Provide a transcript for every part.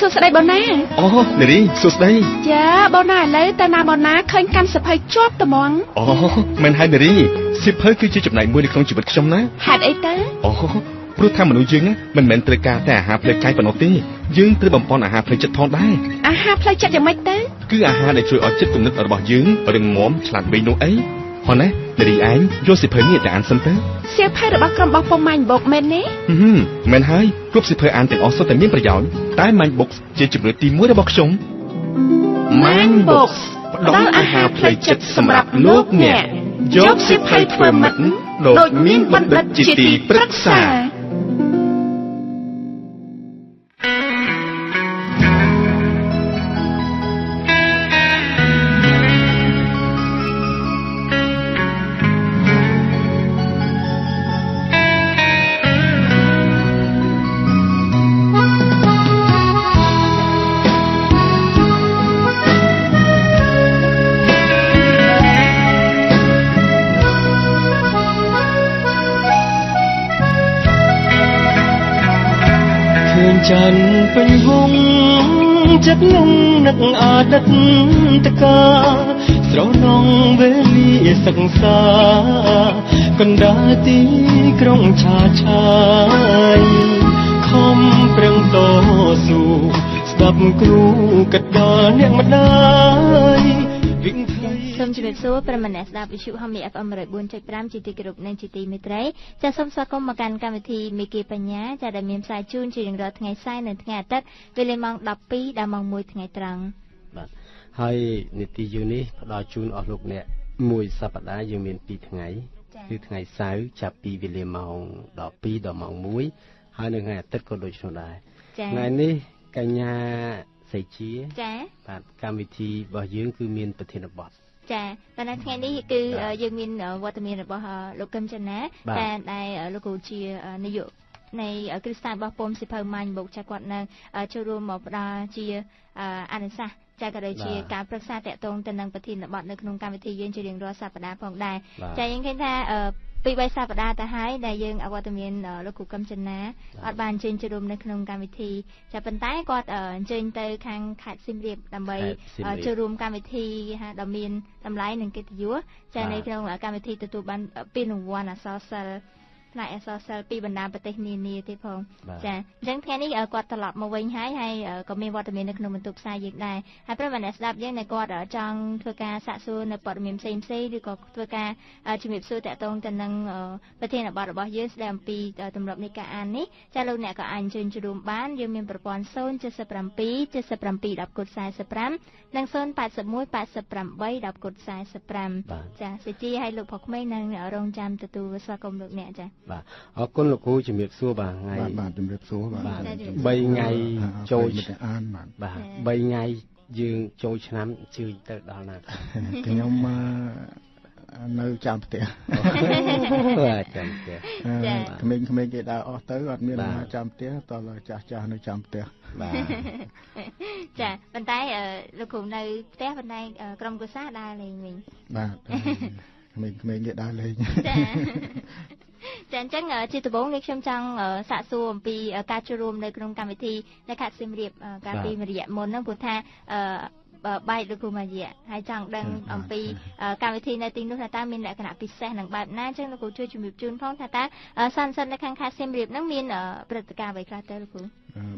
សួស្តីបងណាអូនារីសួស្តីចាបងណាឥឡូវតើណាបងណាឃើញកាន់សភ័យជាប់ត្មងអូមិនហើយនារីសិភើគឺជាចំណែកមួយនៅក្នុងជីវិតខ្ញុំណាហេតុអីទៅអូព្រោះថាមនុស្សយើងមិនមែនត្រូវការតែអាហារផ្លែកាយប៉ុណ្ណោះទេយើងត្រូវបំពេញអាហារផ្លែចិត្តផងដែរអាហារផ្លែចិត្តយ៉ាងម៉េចទៅគឺអាហារដែលជួយឲ្យចិត្តគំនិតរបស់យើងរឹងមាំឆ្លាតវៃនោះអីហ៎ណានារីឯងយកសិភើនេះទៅអានសិនទៅសៀវភៅរបស់ក្រុមរបស់ពុំម៉ាញ់បុកមែនទេមែនហើយគ្រប់សិភើអានទាំងអស់សុទ្ធតែមានប្រយោជន៍តែម៉ាញ់បុកជាជំរឿនទី1របស់ខ្ញុំម៉ាញ់បុកផ្ដល់អាហារផ្លូវចិត្តសម្រាប់លោកអ្នកយកសិភៅធ្វើមិត្តដូចមានបណ្ឌិតជាទីប្រឹក្សាច័ន្ទពេញវងចិត្តខ្ញុំនឹកអតីតកាលស្រណងវេលាសិក្សាកណ្ដាលទីក្រុងឆាឆាយខំប្រឹងតស៊ូស្ដាប់គ្រូកាត់ដល់អ្នកម្ដាយសូមជម្រាបសួរប្រិយមិត្តអ្នកស្ដាប់វិទ្យុ Hami FM 104.5 ជាទីគោរពនិងជាទីមេត្រីចាសសូមស្វាគមន៍មកកាន់កម្មវិធីមេគីបញ្ញាចាសដែលមានផ្សាយជូនជារៀងរាល់ថ្ងៃសៅរ៍និងថ្ងៃអាទិត្យវេលាម៉ោង 12 ដល់ម៉ោង 1 ថ្ងៃត្រង់បាទហើយនីតិយើងនេះផ្ដល់ជូនអស់លោកអ្នកមួយសប្តាហ៍យើងមាន2ថ្ងៃគឺថ្ងៃសៅរ៍ចាប់ពីវេលាម៉ោង 12 ដល់ម៉ោង 1ហើយនៅថ្ងៃអាទិត្យក៏ដូចនោះដែរថ្ងៃនេះកញ្ញាសៃជាចា៎បាទកម្មវិធីរបស់យើងគឺមានប្រធានបទចាតែនៅថ្ងៃនេះគឺយើងមានវត្តមានរបស់លោកកឹមចនាតែដែលលោកគ្រូជានាយកនៃគ្រឹះស្ថានរបស់ពំសិភៅម៉ាញ់បុកចាគាត់នៅចូលរួមមកផ្ដល់ជាអនុសាសន៍ចាក៏ដូចជាការប្រឹក្សាតាក់ទងទៅនឹងប្រធានបទនៅក្នុងកម្មវិធីយើងជារៀងរាល់សប្តាហ៍ផងដែរចាយើងឃើញថាពី3សប្តាហ៍ទៅហើយដែលយើងអវត្តមានលោកគ្រូកឹមចនាអត់បានអញ្ជើញចូលរួមនៅក្នុងកម្មវិធីចាប៉ុន្តែគាត់អញ្ជើញទៅខាងខេត្តសៀមរាបដើម្បីចូលរួមកម្មវិធីដ៏មានតម្លៃនិងកិត្តិយសចានៅក្នុងកម្មវិធីទទួលបានពានរង្វាន់អក្សរសិល្ប៍ផ្នែកអក្សរសិល្ប៍ពីបណ្ដាប្រទេសនានាទៀតផងចាអញ្ចឹងថ្ងៃនេះគាត់ត្រឡប់មកវិញហើយក៏មានវត្តមាននៅក្នុងបន្ទប់ផ្សាយយើងដែរហើយប្រិយមិត្តអ្នកស្ដាប់យើងដែលគាត់ចង់ធ្វើការសាកសួរនៅព័ត៌មានផ្សេងៗឬក៏ធ្វើការជំរាបសួរតាក់ទងទៅនឹងប្រធានបទរបស់យើងស្ដីអំពីទម្លាប់នៃការអាននេះចាលោកអ្នកក៏អាចអញ្ជើញចូលរួមបានយើងមានប្រព័ន្ធ077 77 10:45និង081 88 10:45ចាសេជាឲ្យលោកប្រុសក្មេងនឹងរងចាំទទួលស្វាគមន៍លោកអ្នកចាបាទអរគុណលោកគ្រូជំរាបសួរបាទថ្ងៃបាទជំរាបសួរបាទ3ថ្ងៃចូលអានបាទ3ថ្ងៃយើងចូលឆ្នាំជឿទៅដល់ណាខ្ញុំនៅចាំផ្ទះបាទចាំផ្ទះក្មេងៗគេដើរអស់ទៅអត់មានចាំផ្ទះតោះចាស់នៅចាំផ្ទះបាទចាប៉ុន្តែលោកគ្រូនៅផ្ទះប៉ុន្តែក្រុមគ្រួសារដើរលេងវិញបាទក្មេងៗគេដើរលេងចាអញ្ចឹងជាដំបូងនេះខ្ញុំចង់សាកសួរអំពីការចូលរួមនៅក្នុងកម្មវិធីនៅខេត្តសៀមរាបកាលពីរយៈមុនហ្នឹងព្រោះថាបែកលោកគ្រូមួយរយៈហើយចង់ដឹងអំពីកម្មវិធីនៅទីនោះថាតើមានលក្ខណៈពិសេសនឹងបែបណាអញ្ចឹងលោកគ្រូជួយជំរាបជូនផងថាតើសន្និសិទនៅខាងខេត្តសៀមរាបហ្នឹងមានព្រឹត្តិការណ៍អ្វីខ្លះទៅលោកគ្រូ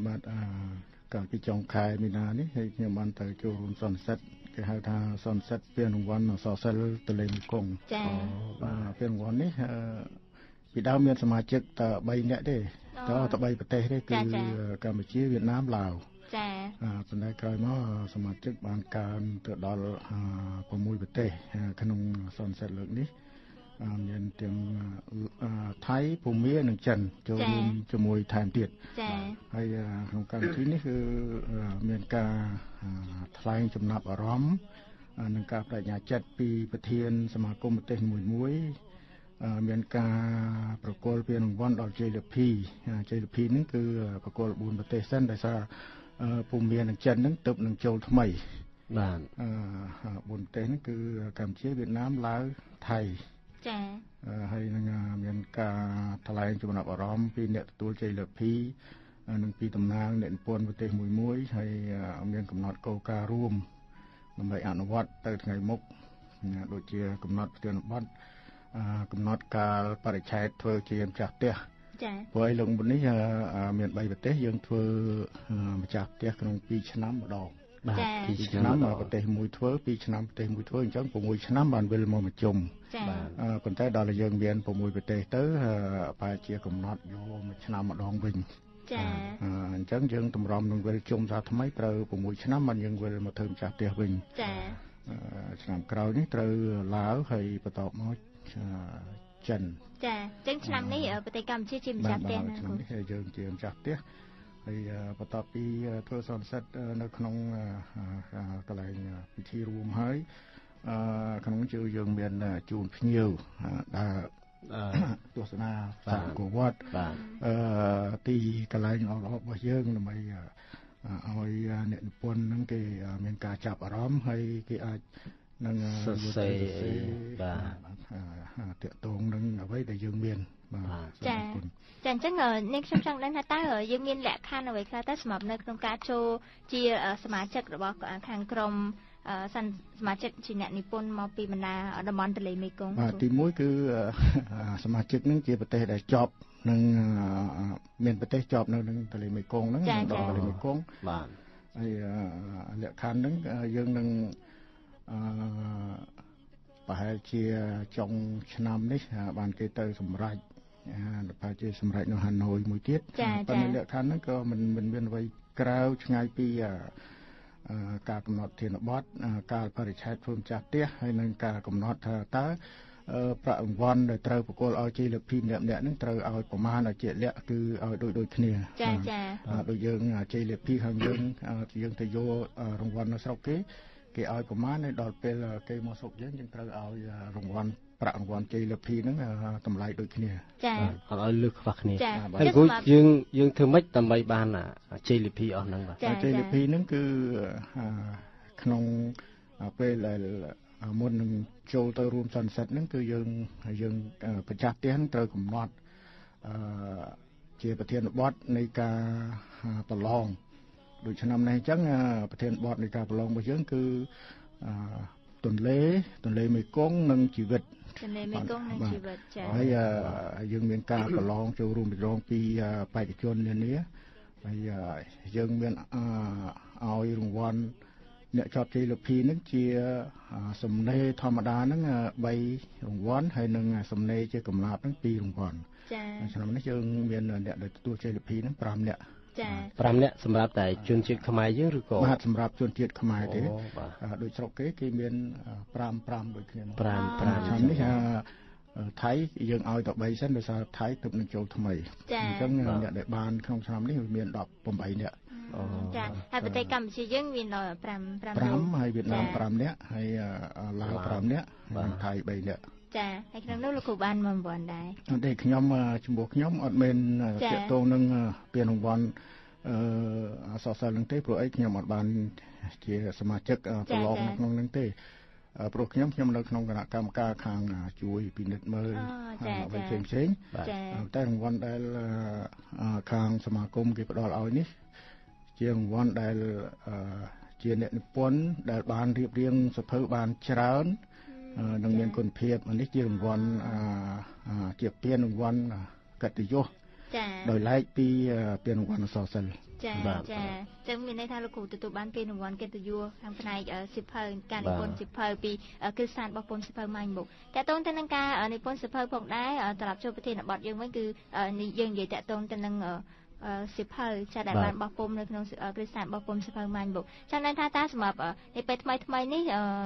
បាទកាលពីចុងខែមីនានេះហើយខ្ញុំបានទៅចូលរួមសន្និសិទគេហៅថាសន្និសិទពានរង្វាន់អក្សរសិល្ប៍ទលេមេគង្គចា៎បាទពានរង្វាន់នេះពីដើមមានសមាជិកតែ3នាក់ទេតែ3ប្រទេសទេគឺកម្ពុជាវៀតណាមឡាវចាប៉ុន្តែក្រោយមកសមាជិកបានកើនទៅដល់6ប្រទេសក្នុងសន្និសីទលើកនេះមានទាំងថៃភូមានិងចិនចូលរួមជាមួយថែមទៀតចាហើយក្នុងកម្មវិធីនេះគឺមានការថ្លែងចំណាប់អារម្មណ៍និងការបដិញ្ញាចិត្តពីប្រធានសមាគមប្រទេសមួយមានការប្រគល់ពានរង្វាន់ដល់ជ័យលាភីហ្នឹងគឺប្រគល់4ប្រទេសសិនដោយសារភូមានិងចិនហ្នឹងទើបនឹងចូលថ្មីបាទ4ប្រទេសហ្នឹងគឺកម្ពុជាវៀតណាមឡាវថៃចាហើយនឹងមានការថ្លែងចំណាប់អារម្មណ៍ពីអ្នកទទួលជ័យលាភី នឹងពីតំណាងអ្នកនិពន្ធប្រទេសមួយហើយមានកំណត់គោលការណ៍រួមដើម្បីអនុវត្តទៅថ្ងៃមុខដូចជាកំណត់ប្រធានបទកំណត់កាលបរិច្ឆេទធ្វើជាម្ចាស់ផ្ទះចា៎ព្រោះឯលោកមុននេះមាន3ប្រទេសយើងធ្វើម្ចាស់ផ្ទះក្នុង2ឆ្នាំម្ដងបាទ2ឆ្នាំប្រទេសមួយធ្វើ2ឆ្នាំប្រទេសមួយធ្វើអញ្ចឹង6ឆ្នាំបានវិលមកប្រជុំចា៎ប៉ុន្តែដល់យើងមាន6ប្រទេសទៅបែរជាកំណត់យកមួយឆ្នាំម្ដងវិញចា៎អញ្ចឹងយើងតម្រាំនឹងវិលជុំសាថ្មីត្រូវ6ឆ្នាំបានយើងវិលមកធ្វើម្ចាស់ផ្ទះវិញចា៎ឆ្នាំក្រោយនេះត្រូវឡាវហើយបន្តមកចិនចា៎អញ្ចឹងឆ្នាំនេះប្រទេសកម្ពុជាជាម្ចាស់ផ្ទះណាឆ្នាំនេះយើងជាម្ចាស់ផ្ទះហើយបន្ទាប់ពីធ្វើសន្និសីទនៅក្នុងកន្លែងពិធីរួមហើយក្នុងជឿយើងមានជូនភ្ញៀវដែលទស្សនាសង្គមវត្តទីកន្លែងរបស់យើងដើម្បីឲ្យអ្នកនិពន្ធហ្នឹងគេមានការចាប់អារម្មណ៍ហើយគេអាចនឹងសរសេរបាទតាក់ទងនឹងអ្វីដែលយើងមានបាទចា៎អញ្ចឹងនេះខ្ញុំចង់ដឹងថាតើយើងមានលក្ខខណ្ឌអ្វីខ្លះតើសម្រាប់នៅក្នុងការចូលជាសមាជិករបស់ខាងក្រុមសមាជិកជាអ្នកនិពន្ធមកពីបណ្ដាតំបន់ទន្លេមេគង្គបាទទី1គឺសមាជិកនឹងជាប្រទេសដែលជាប់នឹងមានប្រទេសជាប់នៅនឹងទន្លេមេគង្គហ្នឹងដល់ទន្លេមេគង្គបាទហើយលក្ខខណ្ឌហ្នឹងយើងនឹងប្រហែលជាចុងឆ្នាំនេះបានគេទៅសម្រេចប្រហែលជាសម្រេចនៅហាណូយមួយទៀតប៉ុន្តែលក្ខខណ្ឌហ្នឹងក៏មិនមានអ្វីក្រៅឆ្ងាយពីការកំណត់ធានបទកាលបរិច្ឆេទធ្វើម្ចាស់ផ្ទះហើយនឹងការកំណត់ថាតើប្រាក់រង្វាន់ដែលត្រូវប្រគល់ឲ្យជ័យលាភីម្នាក់ៗហ្នឹងត្រូវឲ្យប្រមាណឲ្យជាលក្ខគឺឲ្យដូចគ្នាចាចាដូចយើងជ័យលាភីខាងយើងទៅយករង្វាន់នៅស្រុកគេឲ្យប្រមាណដល់ពេលគេមកស្រុកយើងត្រូវឲ្យរង្វាន់ប្រាក់រង្វាន់ជ័យលាភីហ្នឹងតម្លៃដូចគ្នាចាអត់ឲ្យលើសខ្វះគ្នាហើយគូយើងធ្វើម៉េចដើម្បីបានជ័យលាភីអស់ហ្នឹងបាទជ័យលាភីហ្នឹងគឺក្នុងពេលដែលមុននឹងចូលទៅរួមសន្និសីទហ្នឹងគឺយើងម្ចាស់ផ្ទះត្រូវកំណត់ជាប្រធានបទនៃការប្រឡងដូចឆ្នាំនេះអញ្ចឹងប្រធានបទនៃការប្រឡងរបស់យើងគឺទន្លេមេគង្គនិងជីវិតទន្លេមេគង្គនិងជីវិតចា៎ហើយយើងមានការប្រឡងចូលរួមប្រឡងពីបេក្ខជននានាហើយយើងមានឲ្យរង្វាន់អ្នកជាប់ជ័យលាភីហ្នឹងជាសំណេរធម្មតាហ្នឹង3រង្វាន់ហើយនឹងសំណេរជាកម្លាប់ហ្នឹង2រង្វាន់ចា៎ឆ្នាំនេះយើងមានអ្នកដែលទទួលជ័យលាភីហ្នឹង5នាក់ចា5នាក់សម្រាប់តែជនជាតិខ្មែរយើងឬក៏បាទសម្រាប់ជនជាតិខ្មែរទេដូចស្រុកគេមាន5ដូចគ្នា5ឆ្នាំនេះថៃយើងឲ្យតែ3សិនដោយសារថៃទើបនឹងចូលថ្មីអញ្ចឹងអ្នកដែលបានក្នុងឆ្នាំនេះមាន18នាក់ចាហើយប្រទេសកម្ពុជាយើងមានដល់5ហើយវៀតណាម5នាក់ហើយឡាវ5នាក់ហើយថៃ3នាក់ចាហើយក្នុងនោះលោកគ្រូបានមករង្វាន់ដែរអត់ទេខ្ញុំចំពោះខ្ញុំអត់មានទាក់ទងនឹងពានរង្វាន់អសរសិល្ប៍នឹងទេព្រោះអីខ្ញុំអត់បានជាសមាជិកប្រឡងក្នុងនឹងទេព្រោះខ្ញុំនៅក្នុងគណៈកម្មការខាងជួយពិនិត្យមើលអ្វីផ្សេងតែរង្វាន់ដែលខាងសមាគមគេផ្ដល់ឲ្យនេះជារង្វាន់ដែលជាអ្នកនិពន្ធដែលបានរៀបរៀងសភៅបានច្រើននឹងមានគុណភាពនេះជារង្វាន់ជាពានរង្វាន់កិត្តិយសដោយឡែកពីពានរង្វាន់អក្សរសិល្ប៍ចាចឹងមានន័យថាលោកគ្រូទទួលបានពានរង្វាន់កិត្តិយសខាងផ្នែកសិភៅការនិពន្ធសិភៅពីគ្រឹះសាស្ត្ររបស់ពំសិភៅម៉ាញ់មុខតើតើទៅនឹងការនិពន្ធសិភៅផងដែរត្រឡប់ចូលប្រធានបទយើងវិញគឺយើងនិយាយតើតើទៅនឹងសិភៅចាដែលបានបោះពុំនៅក្នុងគ្រឹះសាស្ត្របោះពុំសិភៅម៉ាញ់មុខចាំដឹងថាតើសម្រាប់នៅពេលថ្មីនេះ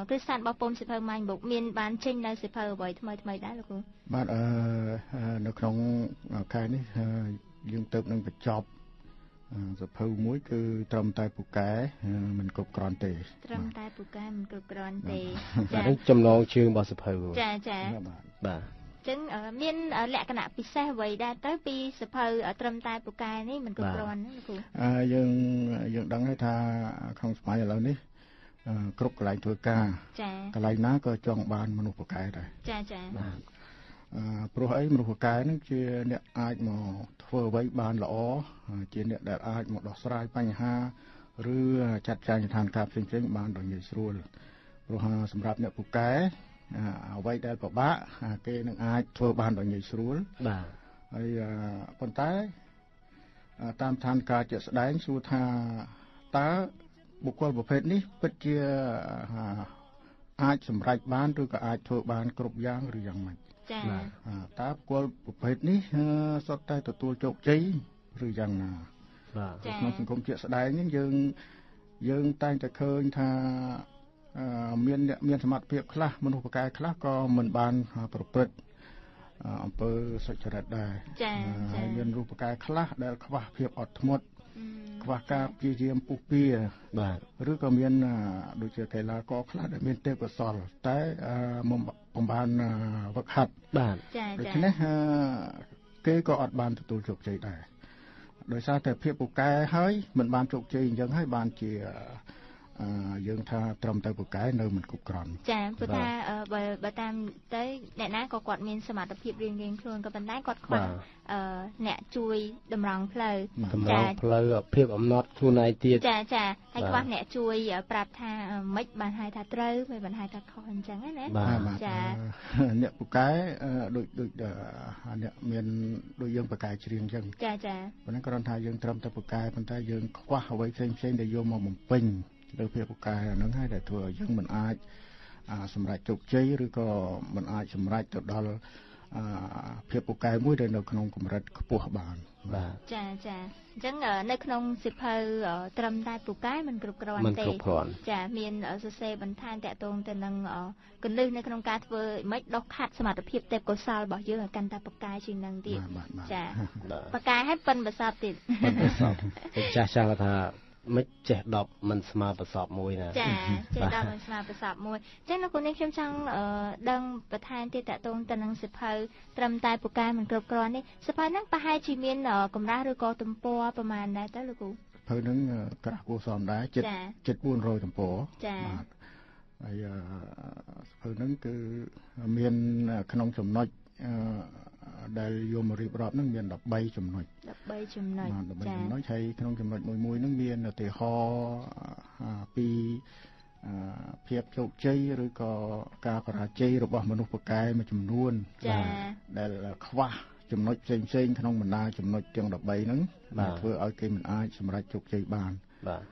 គ្រឹះសាស្ត្របោះពុំសិភៅម៉ាញ់មុខមានបានចេញនៅសិភៅអ្វីថ្មីដែរលោកគ្រូបាទនៅក្នុងខែនេះយើងទៅនឹងបញ្ចប់សិភៅមួយគឺត្រឹមតែពូកែមិនគ្រប់គ្រាន់ទេត្រឹមតែពូកែមិនគ្រប់គ្រាន់ទេចាចំណងជើងរបស់សិភៅចាបាទចឹងមានលក្ខណៈពិសេសអ្វីដែរទៅពីសិភៅត្រឹមតែពូកែនេះមិនគ្រប់គ្រាន់ណាគ្រូយើងដឹងហើយថាក្នុងសម័យឥឡូវនេះគ្រប់កន្លែងធ្វើការកន្លែងណាក៏ចង់បានមនុស្សពូកែដែរចា ព្រោះអីមនុស្សពូកែហ្នឹងជាអ្នកអាចមកធ្វើអ្វីបានល្អជាអ្នកដែលអាចមកដោះស្រាយបញ្ហាឬចាត់ចែងស្ថានភាពផ្សេងៗបានដោយងាយស្រួលព្រោះសម្រាប់អ្នកពូកែអ្វីដែលពិបាកគេនឹងអាចធ្វើបានដោយងាយស្រួលបាទហើយប៉ុន្តែតាមឋានការជាក់ស្ដែងសួរថាតើបុគ្គលប្រភេទនេះពិតជាអាចសម្រេចបានឬក៏អាចធ្វើបានគ្រប់យ៉ាងឬយ៉ាងម៉េចចា៎តើបុគ្គលប្រភេទនេះសុទ្ធតែទទួលជោគជ័យឬយ៉ាងណាបាទក្នុងសង្គមជាក់ស្ដែងនេះយើងតែងតែឃើញថាមានសមត្ថភាពខ្លះមនុស្សពូកែខ្លះក៏មិនបានប្រព្រឹត្តអំពើសុចរិតដែរចា៎ហើយមានរូបពូកែខ្លះដែលខ្វះភាពអត់ធ្មត់ខ្វះការព្យាយាមពុះពៀបាទឬក៏មានដូចជាកីឡាករខ្លះដែលមានទេពកោសល្យតែមិនបានវឹកហាត់បាទដូច្នេះគេក៏អត់បានទទួលជោគជ័យដែរដោយសារតែភាពពូកែហើយមិនបានជោគជ័យអញ្ចឹងហើយបានជាយើងថាត្រឹមតែពូកែនៅមិនគ្រប់គ្រាន់ចាព្រោះថាបើតាមទៅអ្នកណាក៏គាត់មានសមត្ថភាពរៀងខ្លួនក៏ប៉ុន្តែគាត់ខ្វះអ្នកជួយតម្រង់ផ្លូវផ្លូវភាពអំណត់ខ្លួនឯងទៀតចាហើយខ្វះអ្នកជួយប្រាប់ថាម៉េចបានហៅថាត្រូវមិនបានហៅថាខុសអញ្ចឹងណាចាអ្នកពូកែដូចអ្នកមានដូចយើងពូកែច្រៀងអញ្ចឹងចាប៉ុន្តែគ្រាន់ថាយើងត្រឹមតែពូកែប៉ុន្តែយើងខ្វះអ្វីផ្សេងដែលយកមកបំពេញលើភាពពូកែហ្នឹងហើយដែលធ្វើឲ្យយើងមិនអាចសម្រេចជោគជ័យឬក៏មិនអាចសម្រេចទៅដល់ភាពពូកែមួយដែលនៅក្នុងកម្រិតខ្ពស់បានបាទចាអញ្ចឹងនៅក្នុងសិភៅត្រឹមតែពូកែមិនគ្រប់គ្រាន់ទេចាមានសរសេរបន្ថែមតាក់ទងទៅនឹងគន្លឹះនៅក្នុងការធ្វើម៉េចដុសខាត់សមត្ថភាពទេពកោសល្យរបស់យើងឲ្យកាន់តែពូកែជាងនឹងទៀតចាពូកែឲ្យប៉ិនប្រសពទៀតចាស់ថាមិនចេះ10មិនស្មើប្រសពមួយណាចាចេះ10មិនស្មើប្រសពមួយអញ្ចឹងនៅក្នុងនេះខ្ញុំចង់ដឹងបន្ថែមទៀតតកតងទៅនឹងសិភៅត្រឹមតែពូកែមិនគ្រប់គ្រាន់នេះសិភៅហ្នឹងប្រហែលជាមានកម្រាស់ឬក៏ទំព័រប្រមាណដែរទៅលោកគ្រូសិភៅហ្នឹងក្រាស់គួរសមដែរចិត្ត400ទំព័របាទហើយសិភៅហ្នឹងគឺមានក្នុងចំណុចដែលយកមករៀបរាប់ហ្នឹងមាន13ចំណុចហើយក្នុងចំណុចមួយហ្នឹងមានឧទាហរណ៍ពីភាពជោគជ័យឬក៏ការបរាជ័យរបស់មនុស្សពូកែមួយចំនួនដែលខ្វះចំណុចផ្សេងក្នុងបណ្ដាចំណុចទាំង13ហ្នឹងធ្វើឲ្យគេមិនអាចសម្រេចជោគជ័យបានបាទ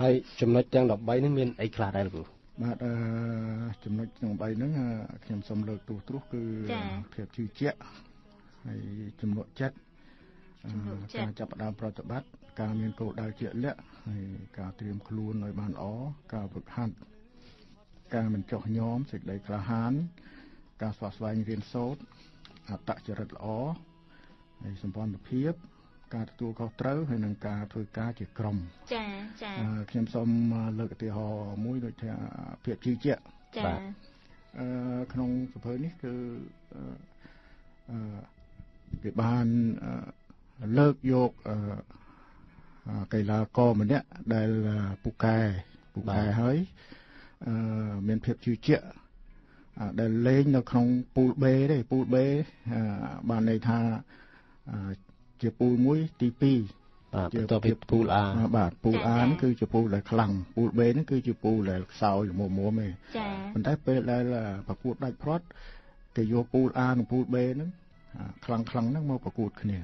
ហើយចំណុចទាំង13ហ្នឹងមានអីខ្លះដែរលោកគ្រូបាទចំណុចទាំង3ហ្នឹងខ្ញុំសូមលើកទូទ្រោះគឺភាពជឿជាក់ហើយជំនឿចិត្តការចាប់ផ្ដើមប្រតិបត្តិការមានគោលដៅជាក់លាក់ហើយការត្រៀមខ្លួនឲ្យបានល្អការฝึกហាត់ការមិនចុះញោមសេចក្តីក្លាហានការស្វាស្វែងរៀនសូត្រអត្តចរិតល្អហើយសម្ព័ន្ធភាពការទទួលខុសត្រូវហើយនិងការធ្វើការជាក្រុមចាខ្ញុំសូមលើកឧទាហរណ៍មួយដូចថាភាពជឿជាក់បាទក្នុងសភៅនេះគឺគេបានលើកយកកីឡាករម្នាក់ដែលពូកែហើយមានភាពជឿជាក់ដែលលេងនៅក្នុងពូល B ទេពូល B បានន័យថាជាពូល1ទី2បាទបន្ទាប់ពីពូល A បាទពូល A ហ្នឹងគឺជាពូលដែលខ្លាំងពូល B ហ្នឹងគឺជាពូលដែលខ្សោយល្មមៗទេប៉ុន្តែពេលដែលប្រកួតដាច់ព្រាត់គេយកពូល A និងពូល B ហ្នឹងខ្លាំងហ្នឹងមកប្រកួតគ្នា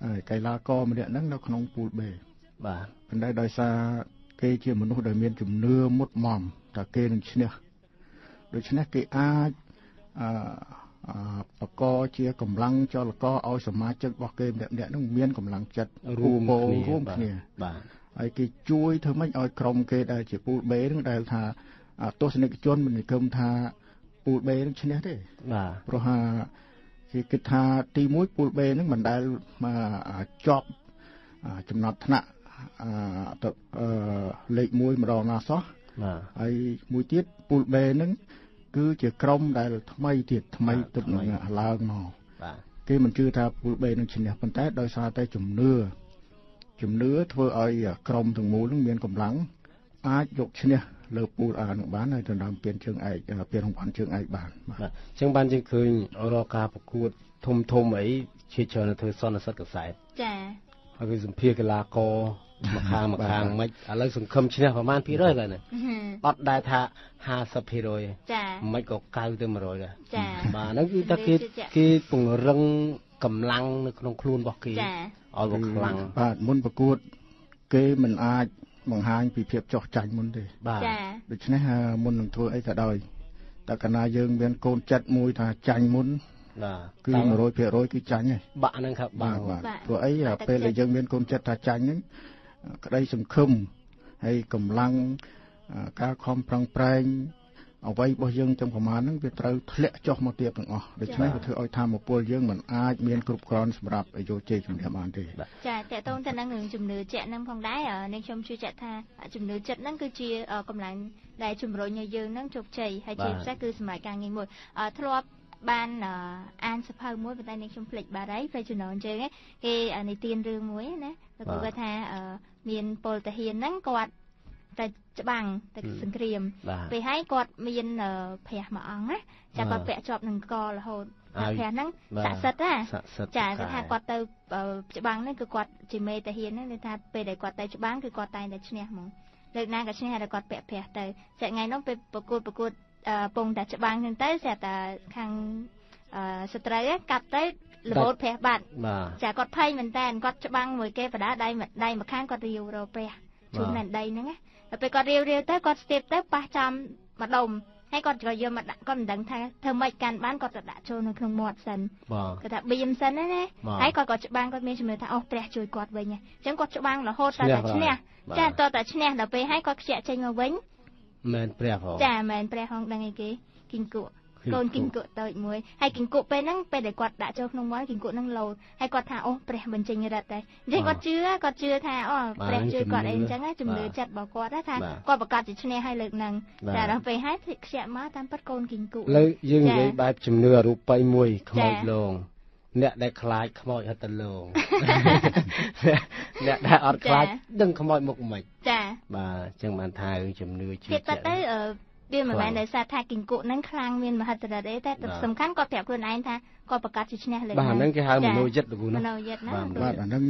ហើយកីឡាករម្នាក់ហ្នឹងនៅក្នុងពូល B បាទប៉ុន្តែដោយសារគេជាមនុស្សដែលមានជំនឿមុតមមថាគេនឹងឈ្នះដូច្នេះគេអាចបកជាកម្លាំងចលករឲ្យសមាជិករបស់គេម្នាក់ហ្នឹងមានកម្លាំងចិត្តរួមគ្នាបាទហើយគេជួយធ្វើម៉េចឲ្យក្រុមគេដែលជាពូល B ហ្នឹងដែលថាទស្សនិកជនមិននិយមថាពូល B ហ្នឹងឈ្នះទេបាទព្រោះគេគិតថាទី1ពូល B ហ្នឹងមិនដែលជាប់ចំណត់ថ្នាក់លេខ1ម្ដងណាសោះបាទហើយមួយទៀតពូល B ហ្នឹងគឺជាក្រុមដែលថ្មីទៀតថ្មីទឹកនឹងឡើងមកបាទគេមិនជឿថាពូល B នឹងឈ្នះប៉ុន្តែដោយសារតែជំនឿធ្វើឲ្យក្រុមទាំងមូលនឹងមានកម្លាំងអាចយកឈ្នះ លើពូលអានឹងបានហើយដណ្ដើមពានជើងឯកពានរង្វាន់ជើងឯកបានបាទអញ្ចឹងបានយើងឃើញរកការប្រកួតធំអីជាច្រើនទៅធ្វើសន្និសីទកសែតចាហើយគឺសម្ភារកីឡាករមកខាងមិនឥឡូវសង្ឃឹមឈ្នះប្រហែល%ឥឡូវនេះអត់ដែរថា 50% ចាមិនក៏90ទៅ100ដែរចាបាទហ្នឹងគឺថាគេពង្រឹងកម្លាំងនៅក្នុងខ្លួនរបស់គេឲ្យវាខ្លាំងបាទមុនប្រកួតគេមិនអាចបង្ហាញពីភាពចោះចាញ់មុនទេបាទដូច្នេះមុននឹងធ្វើអីក៏ដោយតែកាលណាយើងមានកូនចិត្តមួយថាចាញ់មុនបាទគឺ 100% គឺចាញ់ហើយបាក់ហ្នឹងครับបាទព្រោះអីពេលដែលយើងមានកូនចិត្តថាចាញ់ហ្នឹងក្តីសង្ឃឹមហើយកម្លាំងការខំប្រឹងប្រែងអ្វីរបស់យើងទាំងប្រមាណហ្នឹងវាត្រូវធ្លាក់ចុះមកទៀតទាំងអស់ដូច្នេះវាធ្វើឲ្យធម៌ពលយើងមិនអាចមានគ្រប់គ្រាន់សម្រាប់យកជ័យជំនះបានទេចាតើតើទៅនឹងជំនឿចិត្តហ្នឹងផងដែរនាងខ្ញុំជឿជាក់ថាជំនឿចិត្តហ្នឹងគឺជាកម្លាំងដែលជំរុញឲ្យយើងហ្នឹងជោគជ័យហើយជាពិសេសគឺសម្រាប់ការងារមួយធ្លាប់បានអានសភៅមួយប៉ុន្តែនាងខ្ញុំភ្លេចបាត់ហើយព្រោះចំណងជើងគេនិទានរឿងមួយណាគាត់ថាមានពលទាហានហ្នឹងគាត់តែច្បាំងតែសង្គ្រាមពេលហើយគាត់មានព្រះមួយអង្គណាចាគាត់ពាក់ជាប់នឹងករហូតព្រះហ្នឹងស័ក្តិសិទ្ធណាចាគេថាគាត់ទៅច្បាំងហ្នឹងគឺគាត់ជាមេទាហានហ្នឹងគេថាពេលដែលគាត់ទៅច្បាំងគឺគាត់តែងតែឈ្នះហ្មងលើកណាក៏ឈ្នះហើយគាត់ពាក់ព្រះទៅចាថ្ងៃនោះពេលប្រកួតពងតែច្បាំងហ្នឹងទៅស្រាប់តែខាងសត្រូវកាត់ទៅរហូតព្រះបាត់ចាគាត់ភ័យមែនតើគាត់ច្បាំងមួយគេបដាដៃម្ខាងគាត់រាវរកព្រះជុំនៅដីហ្នឹងណាដល់ពេលគាត់រាវទៅគាត់ស្ទាបទៅប៉ះចំម្ដុំហើយគាត់ក៏យកមកដាក់គាត់មិនដឹងថាធ្វើម៉េចកាន់បានគាត់ទៅដាក់ចូលនៅក្នុងមាត់សិនគាត់ថាបៀមសិនណាហើយគាត់ក៏ច្បាំងគាត់មានជំនឿថាអូព្រះជួយគាត់វិញអញ្ចឹងគាត់ច្បាំងរហូតតែឈ្នះចាតតែឈ្នះដល់ពេលហើយគាត់ខ្ជាក់ចេញមកវិញមែនព្រះហ៎ចាមែនព្រះហងដឹងអីគេគីងគក់កូនគីងគក់តូចមួយហើយគីងគក់ពេលហ្នឹងពេលដែលគាត់ដាក់ចូលក្នុងមាត់គីងគក់ហ្នឹងលោតហើយគាត់ថាអូព្រះបញ្ចេញរឹតតែអញ្ចឹងគាត់ជឿថាអូព្រះជួយគាត់អីអញ្ចឹងជំនឿចិត្តរបស់គាត់ថាគាត់ប្រកាសជាឈ្នះហើយលើកហ្នឹងតែដល់ពេលហើយខ្ជាក់មកតាមពិតកូនគីងគក់លើយើងនិយាយបែបជំនឿអរូបីមួយខ្មោចលងអ្នកដែលខ្លាចខ្មោចហត់ទៅលងអ្នកដែលអត់ខ្លាចដឹងខ្មោចមុខមិនចាបាទអញ្ចឹងបានថាជំនឿជឿចិត្តទៅវាមិនមែនដោយសារថាគីងគក់ហ្នឹងខ្លាំងមានមហិទ្ធិឫទ្ធិទេតែសំខាន់គាត់ប្រាប់ខ្លួនឯងថាគាត់ប្រកាសជាឈ្នះលើបាទហ្នឹងគេហៅមនោយិត្តលោកណាមនោយិត្តណាបាទអាហ្នឹង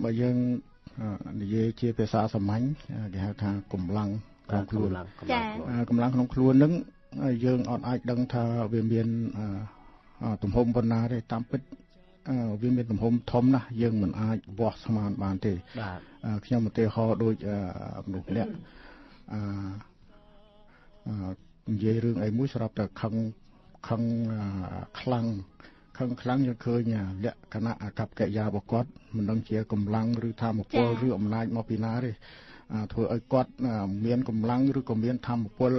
បើយើងនិយាយជាភាសាសាមញ្ញគេហៅថាកម្លាំងក្នុងខ្លួនកម្លាំងក្នុងខ្លួនហ្នឹងយើងអត់អាចដឹងថាវាមានទំហំប៉ុណ្ណាទេតាមពិតវាមានទំហំធំណាស់យើងមិនអាចវាស់ស្មានបានទេបាទខ្ញុំឧទាហរណ៍ដូចមនុស្សម្នាក់និយាយរឿងអីមួយស្រាប់តែខឹងខ្លាំងយើងឃើញលក្ខណៈអាកប្បកិរិយារបស់គាត់មិនដឹងជាកម្លាំងឬធម៌ពលឬអំណាចមកពីណាទេធ្វើឲ្យគាត់មានកម្លាំងឬក៏មានធម៌ពល